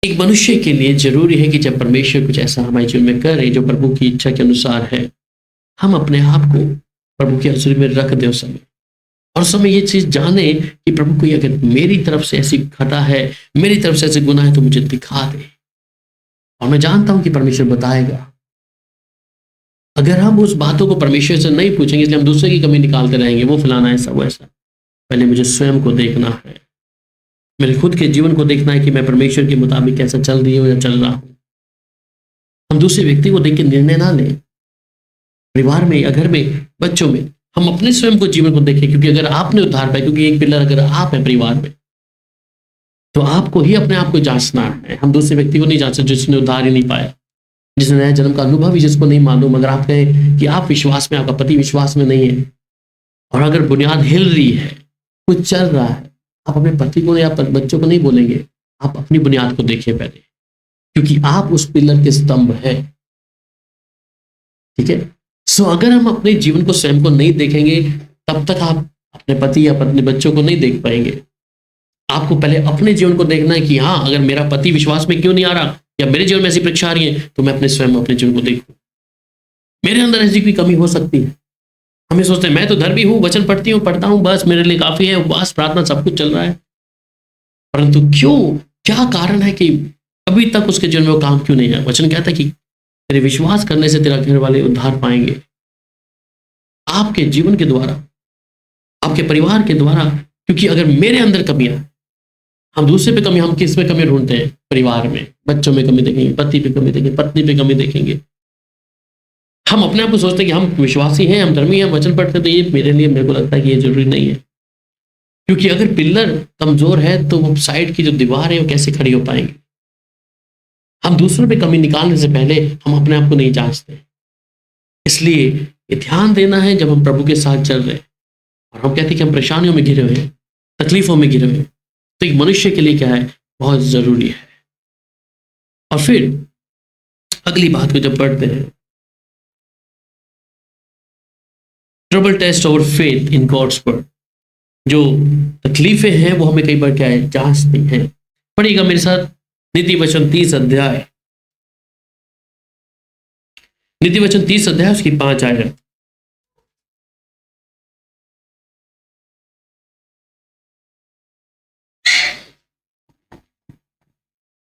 एक मनुष्य के लिए जरूरी है कि जब परमेश्वर कुछ ऐसा हमारे जीवन में करे जो प्रभु की इच्छा के अनुसार है, हम अपने आप को प्रभु के हज़ूरी में रख दें उस समय, और उस समय ये चीज जाने कि प्रभु कोई अगर मेरी तरफ से ऐसी खता है, मेरी तरफ से ऐसे गुनाह है, तो मुझे दिखा दे। और मैं जानता हूं कि परमेश्वर बताएगा। अगर हम उस बातों को परमेश्वर से नहीं पूछेंगे, इसलिए हम दूसरे की कमी निकालते रहेंगे, वो फलाना ऐसा, वो ऐसा। पहले मुझे स्वयं को देखना है, मेरे खुद के जीवन को देखना है कि मैं परमेश्वर के मुताबिक कैसा चल रही हूँ या चल रहा हूँ। हम दूसरे व्यक्ति को देख के निर्णय ना लें, परिवार में या घर में, बच्चों में। हम अपने स्वयं को, जीवन को देखें, क्योंकि अगर आपने उद्धार पाया, क्योंकि एक पिलर अगर आप हैं परिवार में, तो आपको ही अपने आप को जांचना है। हम दूसरे व्यक्ति को नहीं जांच सकते जिसने उद्धार ही नहीं पाया, जिसने नया जन्म का अनुभव ही जिसको नहीं मालूम। अगर आप कहें कि आप विश्वास में, आपका पति विश्वास में नहीं है, और अगर बुनियाद हिल रही है, कुछ चल रहा है, आप अपने पति को या बच्चों को नहीं बोलेंगे, आप अपनी बुनियाद को देखिए पहले, क्योंकि आप उस पिलर के स्तंभ है। ठीक है। अगर हम अपने जीवन को, स्वयं को नहीं देखेंगे, तब तक आप अपने पति या अपने बच्चों को नहीं देख पाएंगे। आपको पहले अपने जीवन को देखना है कि हाँ, अगर मेरा पति विश्वास में क्यों नहीं आ रहा या मेरे जीवन में ऐसी परीक्षा आ रही है, तो मैं अपने स्वयं अपने जीवन को देखूं, मेरे अंदर ऐसी कोई कमी हो सकती है। हमें सोचते हैं मैं तो धर्मी हूँ, वचन पढ़ती हूँ, पढ़ता हूँ, बस मेरे लिए काफी है, उपवास प्रार्थना सब कुछ चल रहा है, परंतु क्यों, क्या कारण है कि अभी तक उसके जीवन में वो काम क्यों नहीं है? वचन कहता है कि तेरे विश्वास करने से तेरा घर वाले उद्धार पाएंगे, आपके जीवन के द्वारा, आपके परिवार के द्वारा। क्योंकि अगर मेरे अंदर कमियां, हम दूसरे पे कमी, हम किस में कमी ढूंढते हैं? परिवार में, बच्चों में कमी देखेंगे, पति पे कमी देखेंगे, पत्नी पे कमी देखेंगे। हम अपने आप को सोचते हैं कि हम विश्वासी हैं, हम धर्मी हैं, वचन पढ़ते हैं, तो ये मेरे लिए, मेरे को लगता है कि ये जरूरी नहीं है। क्योंकि अगर पिल्लर कमजोर है तो वो साइड की जो दीवार है वो कैसे खड़ी हो पाएंगी? हम दूसरों पे कमी निकालने से पहले हम अपने आप को नहीं जांचते। इसलिए ये ध्यान देना है जब हम प्रभु के साथ चल रहे हैं और हम कहते हैं कि हम परेशानियों में घिरे हुए हैं, तकलीफों में घिरे हुए हैं, तो एक मनुष्य के लिए क्या है, बहुत जरूरी है। और फिर अगली बात को जब पढ़ते हैं, ट्रबल टेस्ट और फेथ इन गॉड्स वर्ड, जो तकलीफें हैं वो हमें कई बार क्या है, जांचती हैं। पढ़िएगा मेरे साथ नीति वचन 30 अध्याय, नीति वचन 30 अध्याय उसकी 5 आयत।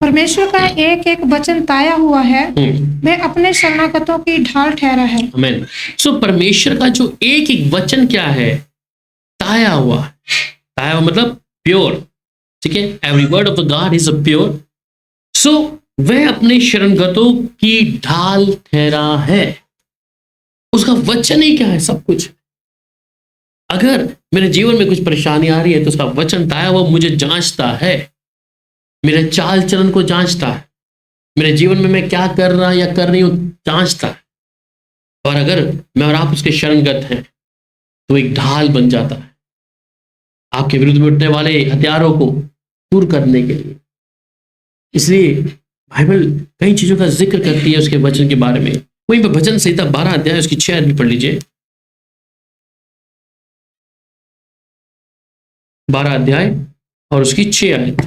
परमेश्वर का एक एक वचन ताया हुआ है, मैं अपने शरणागतों की ढाल ठहरा है। आमीन। सो परमेश्वर का जो एक एक वचन क्या है, ताया हुआ। ताया हुआ मतलब प्योर, ठीक है। Every word of the God is a pure. So वह अपने शरणगतों की ढाल ठहरा है। उसका वचन ही क्या है, सब कुछ। अगर मेरे जीवन में कुछ परेशानी आ रही है तो उसका वचन ताया हुआ मुझे जांचता है, मेरे चाल चलन को जांचता है, मेरे जीवन में मैं क्या कर रहा या कर रही हूं जांचता है। और अगर मैं और आप उसके शरणगत हैं तो एक ढाल बन जाता है आपके विरुद्ध में उठने वाले हथियारों को दूर करने के लिए। इसलिए बाइबल कई चीजों का जिक्र करती है उसके वचन के बारे में। वहीं पर भजन संहिता 12 अध्याय उसकी 6 आयत भी पढ़ लीजिए। 12 अध्याय और उसकी 6 आयत।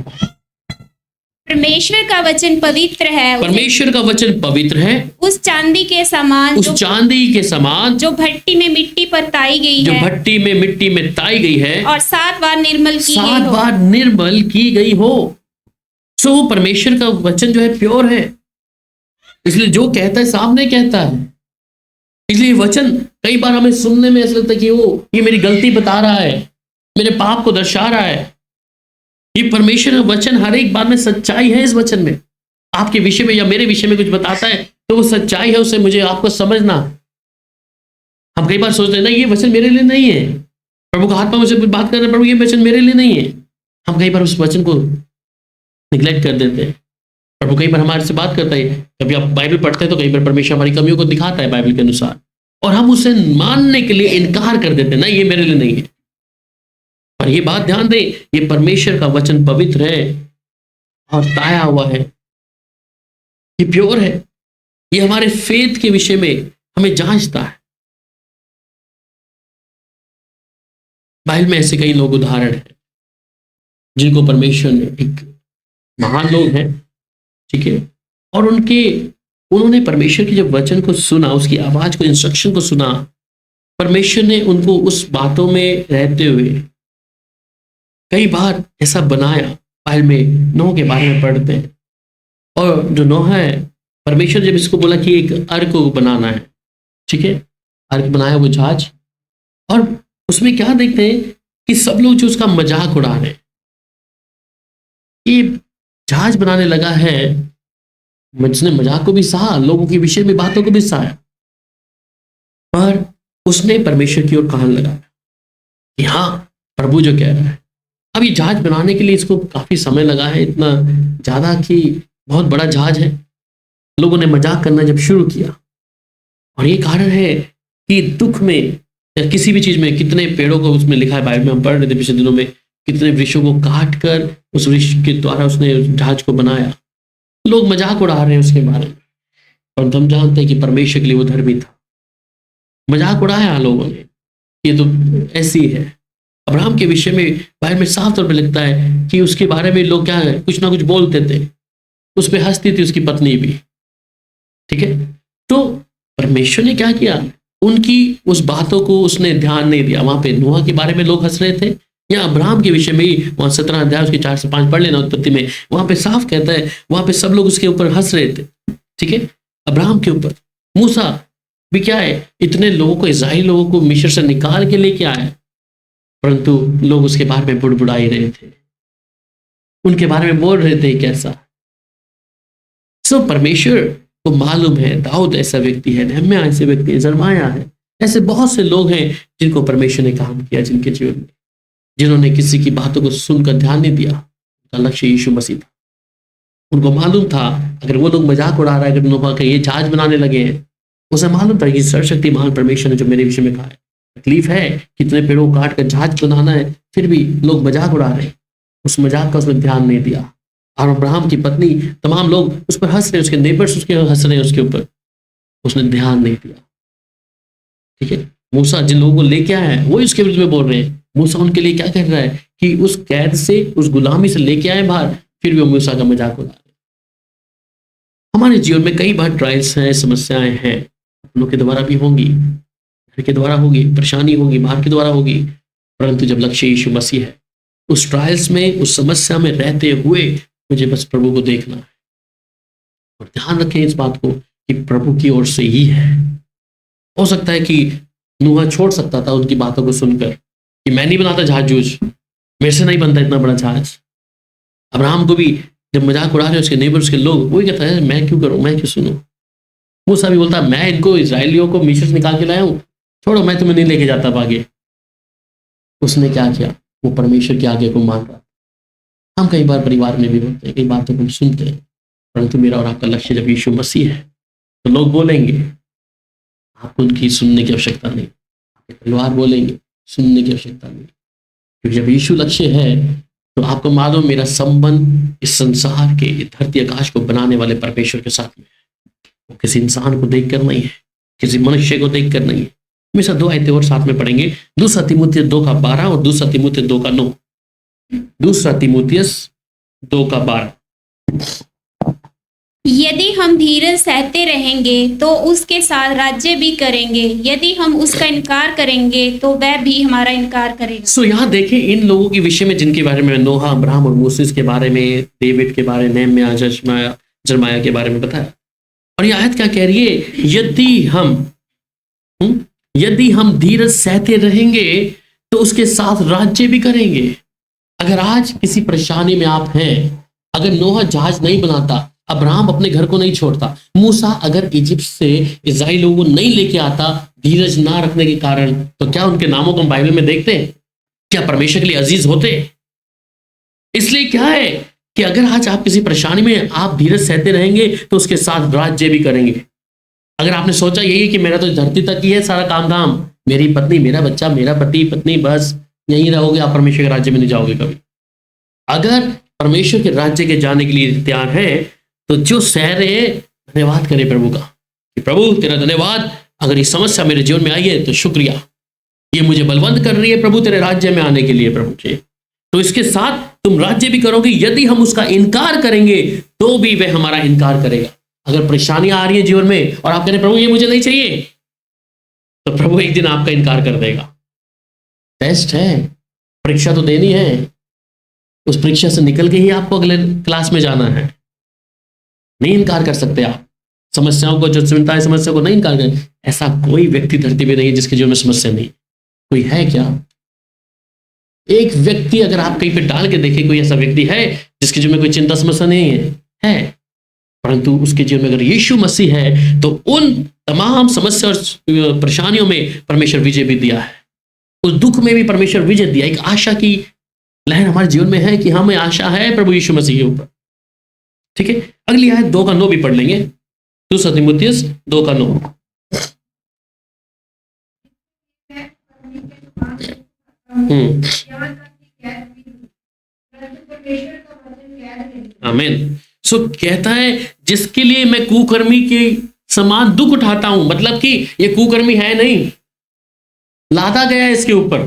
परमेश्वर का वचन पवित्र है, परमेश्वर का वचन पवित्र है, उस चांदी के समान, उस चांदी के समान जो भट्टी में मिट्टी पर ताई गई जो है, भट्टी में मिट्टी में ताई गई है और 7 बार निर्मल की गई 7 हो। बार निर्मल की गई हो। सो परमेश्वर का वचन जो है प्योर है। इसलिए जो कहता है सामने कहता है। इसलिए वचन कई बार हमें सुनने में ऐसा लगता है कि वो ये मेरी गलती बता रहा है, मेरे पाप को दर्शा रहा है। ये परमेश्वर का वचन हर एक बात में सच्चाई है। इस वचन में आपके विषय में या मेरे विषय में कुछ बताता है तो वो सच्चाई है, उसे मुझे आपको समझना। हम कई बार सोचते हैं ना ये वचन मेरे लिए नहीं है, प्रभु का आत्मा मुझसे कुछ बात कर रहा है, प्रभु ये वचन मेरे लिए नहीं है। हम कई बार उस वचन को निगलेक्ट कर देते हैं। प्रभु कई बार हमारे से बात करता है, कभी आप बाइबल पढ़ते हैं तो कई बार परमेश्वर हमारी कमियों को दिखाता है बाइबल के अनुसार, और हम उसे मानने के लिए इनकार कर देते हैं, ना ये मेरे लिए नहीं है। और ये बात ध्यान दें, ये परमेश्वर का वचन पवित्र है और ताया हुआ है, ये प्योर है, ये हमारे फेथ के विषय में हमें जांचता है। बाइबल में ऐसे कई लोग उदाहरण हैं जिनको परमेश्वर ने, एक महान लोग हैं, ठीक है, और उन्होंने परमेश्वर के जब वचन को सुना, उसकी आवाज को, इंस्ट्रक्शन को सुना, परमेश्वर ने उनको उस बातों में रहते हुए कई बार ऐसा बनाया। बाइबल में नोह के बारे में पढ़ते हैं, और जो नोह है, परमेश्वर जब इसको बोला कि एक अर्क को बनाना है, ठीक है, अर्क बनाया वो जहाज, और उसमें क्या देखते हैं कि सब लोग जो उसका मजाक उड़ा रहे हैं, ये जहाज बनाने लगा है, उसने मजाक को भी सहा, लोगों के विषय में बातों को भी सहाया, पर उसने परमेश्वर की ओर कान लगाया कि हाँ, प्रभु जो कह रहा है। अब ये जहाज बनाने के लिए इसको काफी समय लगा है, इतना ज्यादा कि बहुत बड़ा जहाज है। लोगों ने मजाक करना जब शुरू किया, और ये कारण है कि दुख में या किसी भी चीज में कितने पेड़ों को, उसमें लिखा है बाइबल में, हम पढ़ रहे थे पिछले दिनों में, कितने वृक्षों को काट कर उस वृक्ष के द्वारा उसने उस जहाज को बनाया। लोग मजाक उड़ा रहे हैं उसके बारे में, और हम जानते हैं कि परमेश्वर के लिए वो धर्मी था। मजाक उड़ाया लोगों ने, ये तो ऐसी है। अब्राहम के विषय में बाइबल में साफ तौर पे लिखता है कि उसके बारे में लोग क्या है, कुछ ना कुछ बोलते थे, उस पर हंसती थी उसकी पत्नी भी। ठीक है, तो परमेश्वर ने क्या किया, उनकी उस बातों को उसने ध्यान नहीं दिया। वहां पे नूह के बारे में लोग हंस रहे थे, या अब्राहम के विषय में ही वहां 17 अध्याय उसके 4 से 5 पढ़ लेना उत्पत्ति में, वहां पे साफ कहता है, वहां पे सब लोग उसके ऊपर हंस रहे थे। ठीक है, अब्राहम के ऊपर। मूसा भी क्या है, इतने लोगों को, इस्राएली लोगों को मिस्र से निकाल के लेके आया, परंतु लोग उसके बारे में बुड़बुड़ाई रहे थे, उनके बारे में बोल रहे थे कैसा। सो परमेश्वर को मालूम है दाऊद ऐसा व्यक्ति है, नहम्याह ऐसे व्यक्ति है, जरमाया है, ऐसे बहुत से लोग हैं जिनको परमेश्वर ने काम किया, जिनके जीवन में, जिन्होंने किसी की बातों को सुनकर ध्यान नहीं दिया। उनका लक्ष्य यीशु मसीह था। उनको मालूम था अगर वो लोग मजाक उड़ा रहा है, अगर नोहा का ये जहाज बनाने लगे हैं, उसे मालूम था कि सर्वशक्तिमान परमेश्वर ने जो मेरे विषय में कहा है, तकलीफ है, कितने पेड़ों को काट कर जहाज बनाना है, फिर भी लोग मजाक उड़ा रहे हैं। उस मजाक का उसने ध्यान नहीं दिया। और अब्राहम की पत्नी, तमाम लोग उस पर हंस रहे, उसके नेबर्स उसके हंस रहे हैं उसके ऊपर, उसने ध्यान नहीं दिया। ठीक है, मूसा जिन लोगों को लेके आया है वही उसके विरुद्ध में बोल रहे हैं। मूसा उनके लिए क्या कर रहा है कि उस कैद से, उस गुलामी से लेके आए बाहर, फिर भी वो मूसा का मजाक उड़ा रहे हैं। हमारे जीवन में कई बार ट्रायल्स हैं, समस्याएं हैं, अपनों के द्वारा भी होंगी, घर के द्वारा होगी, परेशानी होगी, बाहर के द्वारा होगी, परंतु जब लक्ष्य यीशु मसीह है, उस ट्रायल्स में, उस समस्या में रहते हुए मुझे बस प्रभु को देखना है। और ध्यान रखें इस बात को कि प्रभु की ओर से ही है। हो सकता है कि नूह छोड़ सकता था उनकी बातों को सुनकर कि मैं नहीं बनाता जहाज जूझ, मेरे से नहीं बनता इतना बड़ा जहाज। अब्राहम को भी जब मजाक उड़ा रहे उसके नेबर, उसके लोग, वही कहता है मैं क्यों करूं, मैं क्यों सुनूं। मूसा भी बोलता मैं इनको, इजराइलियों को मिस्र से निकाल के लाया हूं, छोड़ो, मैं तुम्हें नहीं लेके जाता आगे। उसने क्या किया, वो परमेश्वर के आगे को मान रहा। हम कई बार परिवार में भी होते हैं, कई बातों को हम सुनते हैं, परंतु मेरा और आपका लक्ष्य जब यीशु मसीह है, तो लोग बोलेंगे, आपको उनकी सुनने की आवश्यकता नहीं, आपके परिवार बोलेंगे, सुनने की आवश्यकता नहीं, क्योंकि जब यीशु लक्ष्य है तो आपको मालूम मेरा संबंध इस संसार के, धरती आकाश को बनाने वाले परमेश्वर के साथ में है। वो किसी इंसान को देखकर नहीं है, किसी मनुष्य को देखकर नहीं है। हमेशा 2 आयतें और साथ में पढ़ेंगे, 2 तीमुथियुस 2:12 और 2 तीमुथियुस 2:9। 2 तीमुथियुस 2:12। यदि हम धीरज सहते रहेंगे तो उसके साथ राज्य भी करेंगे, यदि हम उसका इनकार करेंगे तो वह भी हमारा इनकार करेगा। सो यहाँ देखें इन लोगों के विषय में जिनके बारे में नोहा, अब्राहम और मूसा के बारे में, डेविड के बारे में, नहम्याह, जरमाया के बारे में बताया। और ये आयत क्या कह रही है, यदि हम धीरज सहते रहेंगे तो उसके साथ राज्य भी करेंगे। अगर आज किसी परेशानी में आप हैं, अगर नोहा जहाज नहीं बनाता, अब्राहम अपने घर को नहीं छोड़ता, मूसा अगर इजिप्ट से इस्राएल लोगों को नहीं लेके आता धीरज ना रखने के कारण, तो क्या उनके नामों को हम बाइबल में देखते हैं? क्या परमेश्वर के लिए अजीज होते? इसलिए क्या है कि अगर आज आप किसी परेशानी में आप धीरज सहते रहेंगे तो उसके साथ राज्य भी करेंगे। अगर आपने सोचा यही कि मेरा तो धरती तक ही है सारा काम धाम, मेरी पत्नी, मेरा बच्चा, मेरा पति पत्नी, बस यहीं रहोगे, आप परमेश्वर के राज्य में नहीं जाओगे कभी। अगर परमेश्वर के राज्य के जाने के लिए तैयार है तो जो सह रहे, धन्यवाद करें प्रभु का कि प्रभु तेरा धन्यवाद, अगर ये समस्या मेरे जीवन में आई है तो शुक्रिया, ये मुझे बलवंत कर रही है प्रभु तेरे राज्य में आने के लिए प्रभु जी। तो इसके साथ तुम राज्य भी करोगे। यदि हम उसका इनकार करेंगे तो भी वह हमारा इनकार करेगा। अगर परेशानियां आ रही है जीवन में और आप कह रहे प्रभु ये मुझे नहीं चाहिए, तो प्रभु एक दिन आपका इनकार कर देगा। टेस्ट है, परीक्षा तो देनी है, उस परीक्षा से निकल के ही आपको अगले क्लास में जाना है। नहीं इनकार कर सकते आप समस्याओं को, जो चिंता है समस्या को नहीं इनकार करें। ऐसा कोई व्यक्ति धरती पे नहीं है जिसके जीवन में समस्या नहीं। कोई है क्या? एक व्यक्ति अगर आप कहीं पे डाल के देखें, कोई ऐसा व्यक्ति है जिसके जीवन में कोई चिंता समस्या नहीं है? परंतु उसके जीवन में अगर यीशु मसीह है तो उन तमाम समस्या और परेशानियों में परमेश्वर विजय भी दिया है। उस दुख में भी परमेश्वर विजय दिया। एक आशा की लहर हमारे जीवन में है कि हमें आशा है प्रभु यीशु मसीह के ऊपर। ठीक है, अगली आयत 2:9 भी पढ़ लेंगे। 2 तीमुथियुस 2:9। आमीन। सो कहता है जिसके लिए मैं कुकर्मी के समान दुख उठाता हूं, मतलब कि ये कुकर्मी है नहीं, लादा गया है इसके ऊपर।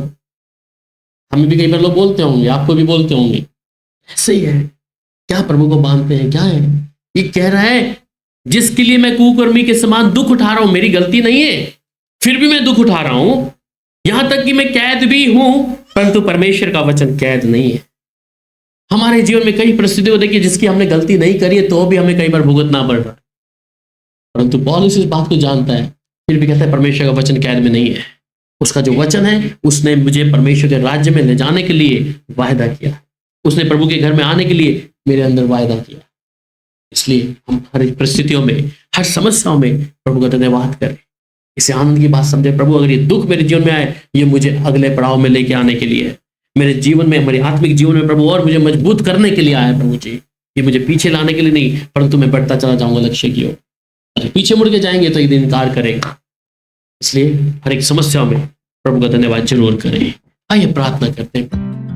हमें भी कई बार लोग बोलते होंगे, आपको भी बोलते होंगे, ऐसे ही है, क्या प्रभु को मानते हैं, क्या है? ये कह रहा है जिसके लिए मैं कुकर्मी के समान दुख उठा रहा हूं, मेरी गलती नहीं है, फिर भी मैं दुख उठा रहा हूं, यहां तक कि मैं कैद भी हूं, परंतु परमेश्वर का वचन कैद नहीं है। हमारे जीवन में कई परिस्थितियां देखिए जिसकी हमने गलती नहीं करी है तो भी हमें कई बार भुगतना पड़ रहा है, परंतु पौलुस इस बात को जानता है, फिर भी कहता है परमेश्वर का वचन कैद में नहीं है। उसका जो वचन है उसने मुझे परमेश्वर के राज्य में ले जाने के लिए वायदा किया, उसने प्रभु के घर में आने के लिए मेरे अंदर वायदा किया। इसलिए हम हर परिस्थितियों में, हर समस्याओं में प्रभु का धन्यवाद करें, इसे आनंद की बात समझे। प्रभु अगर ये दुख मेरे जीवन में आए, ये मुझे अगले पड़ाव में लेके आने के लिए है, मेरे जीवन में, हमारे आत्मिक जीवन में प्रभु और मुझे मजबूत करने के लिए आया प्रभु जी। ये मुझे पीछे लाने के लिए नहीं, परंतु मैं बढ़ता चला जाऊंगा लक्ष्य की ओर। अगर पीछे मुड़ के जाएंगे तो ये दिन इनकार करेगा। इसलिए हर एक समस्या में प्रभु का धन्यवाद जरूर करें। आइए प्रार्थना करते हैं।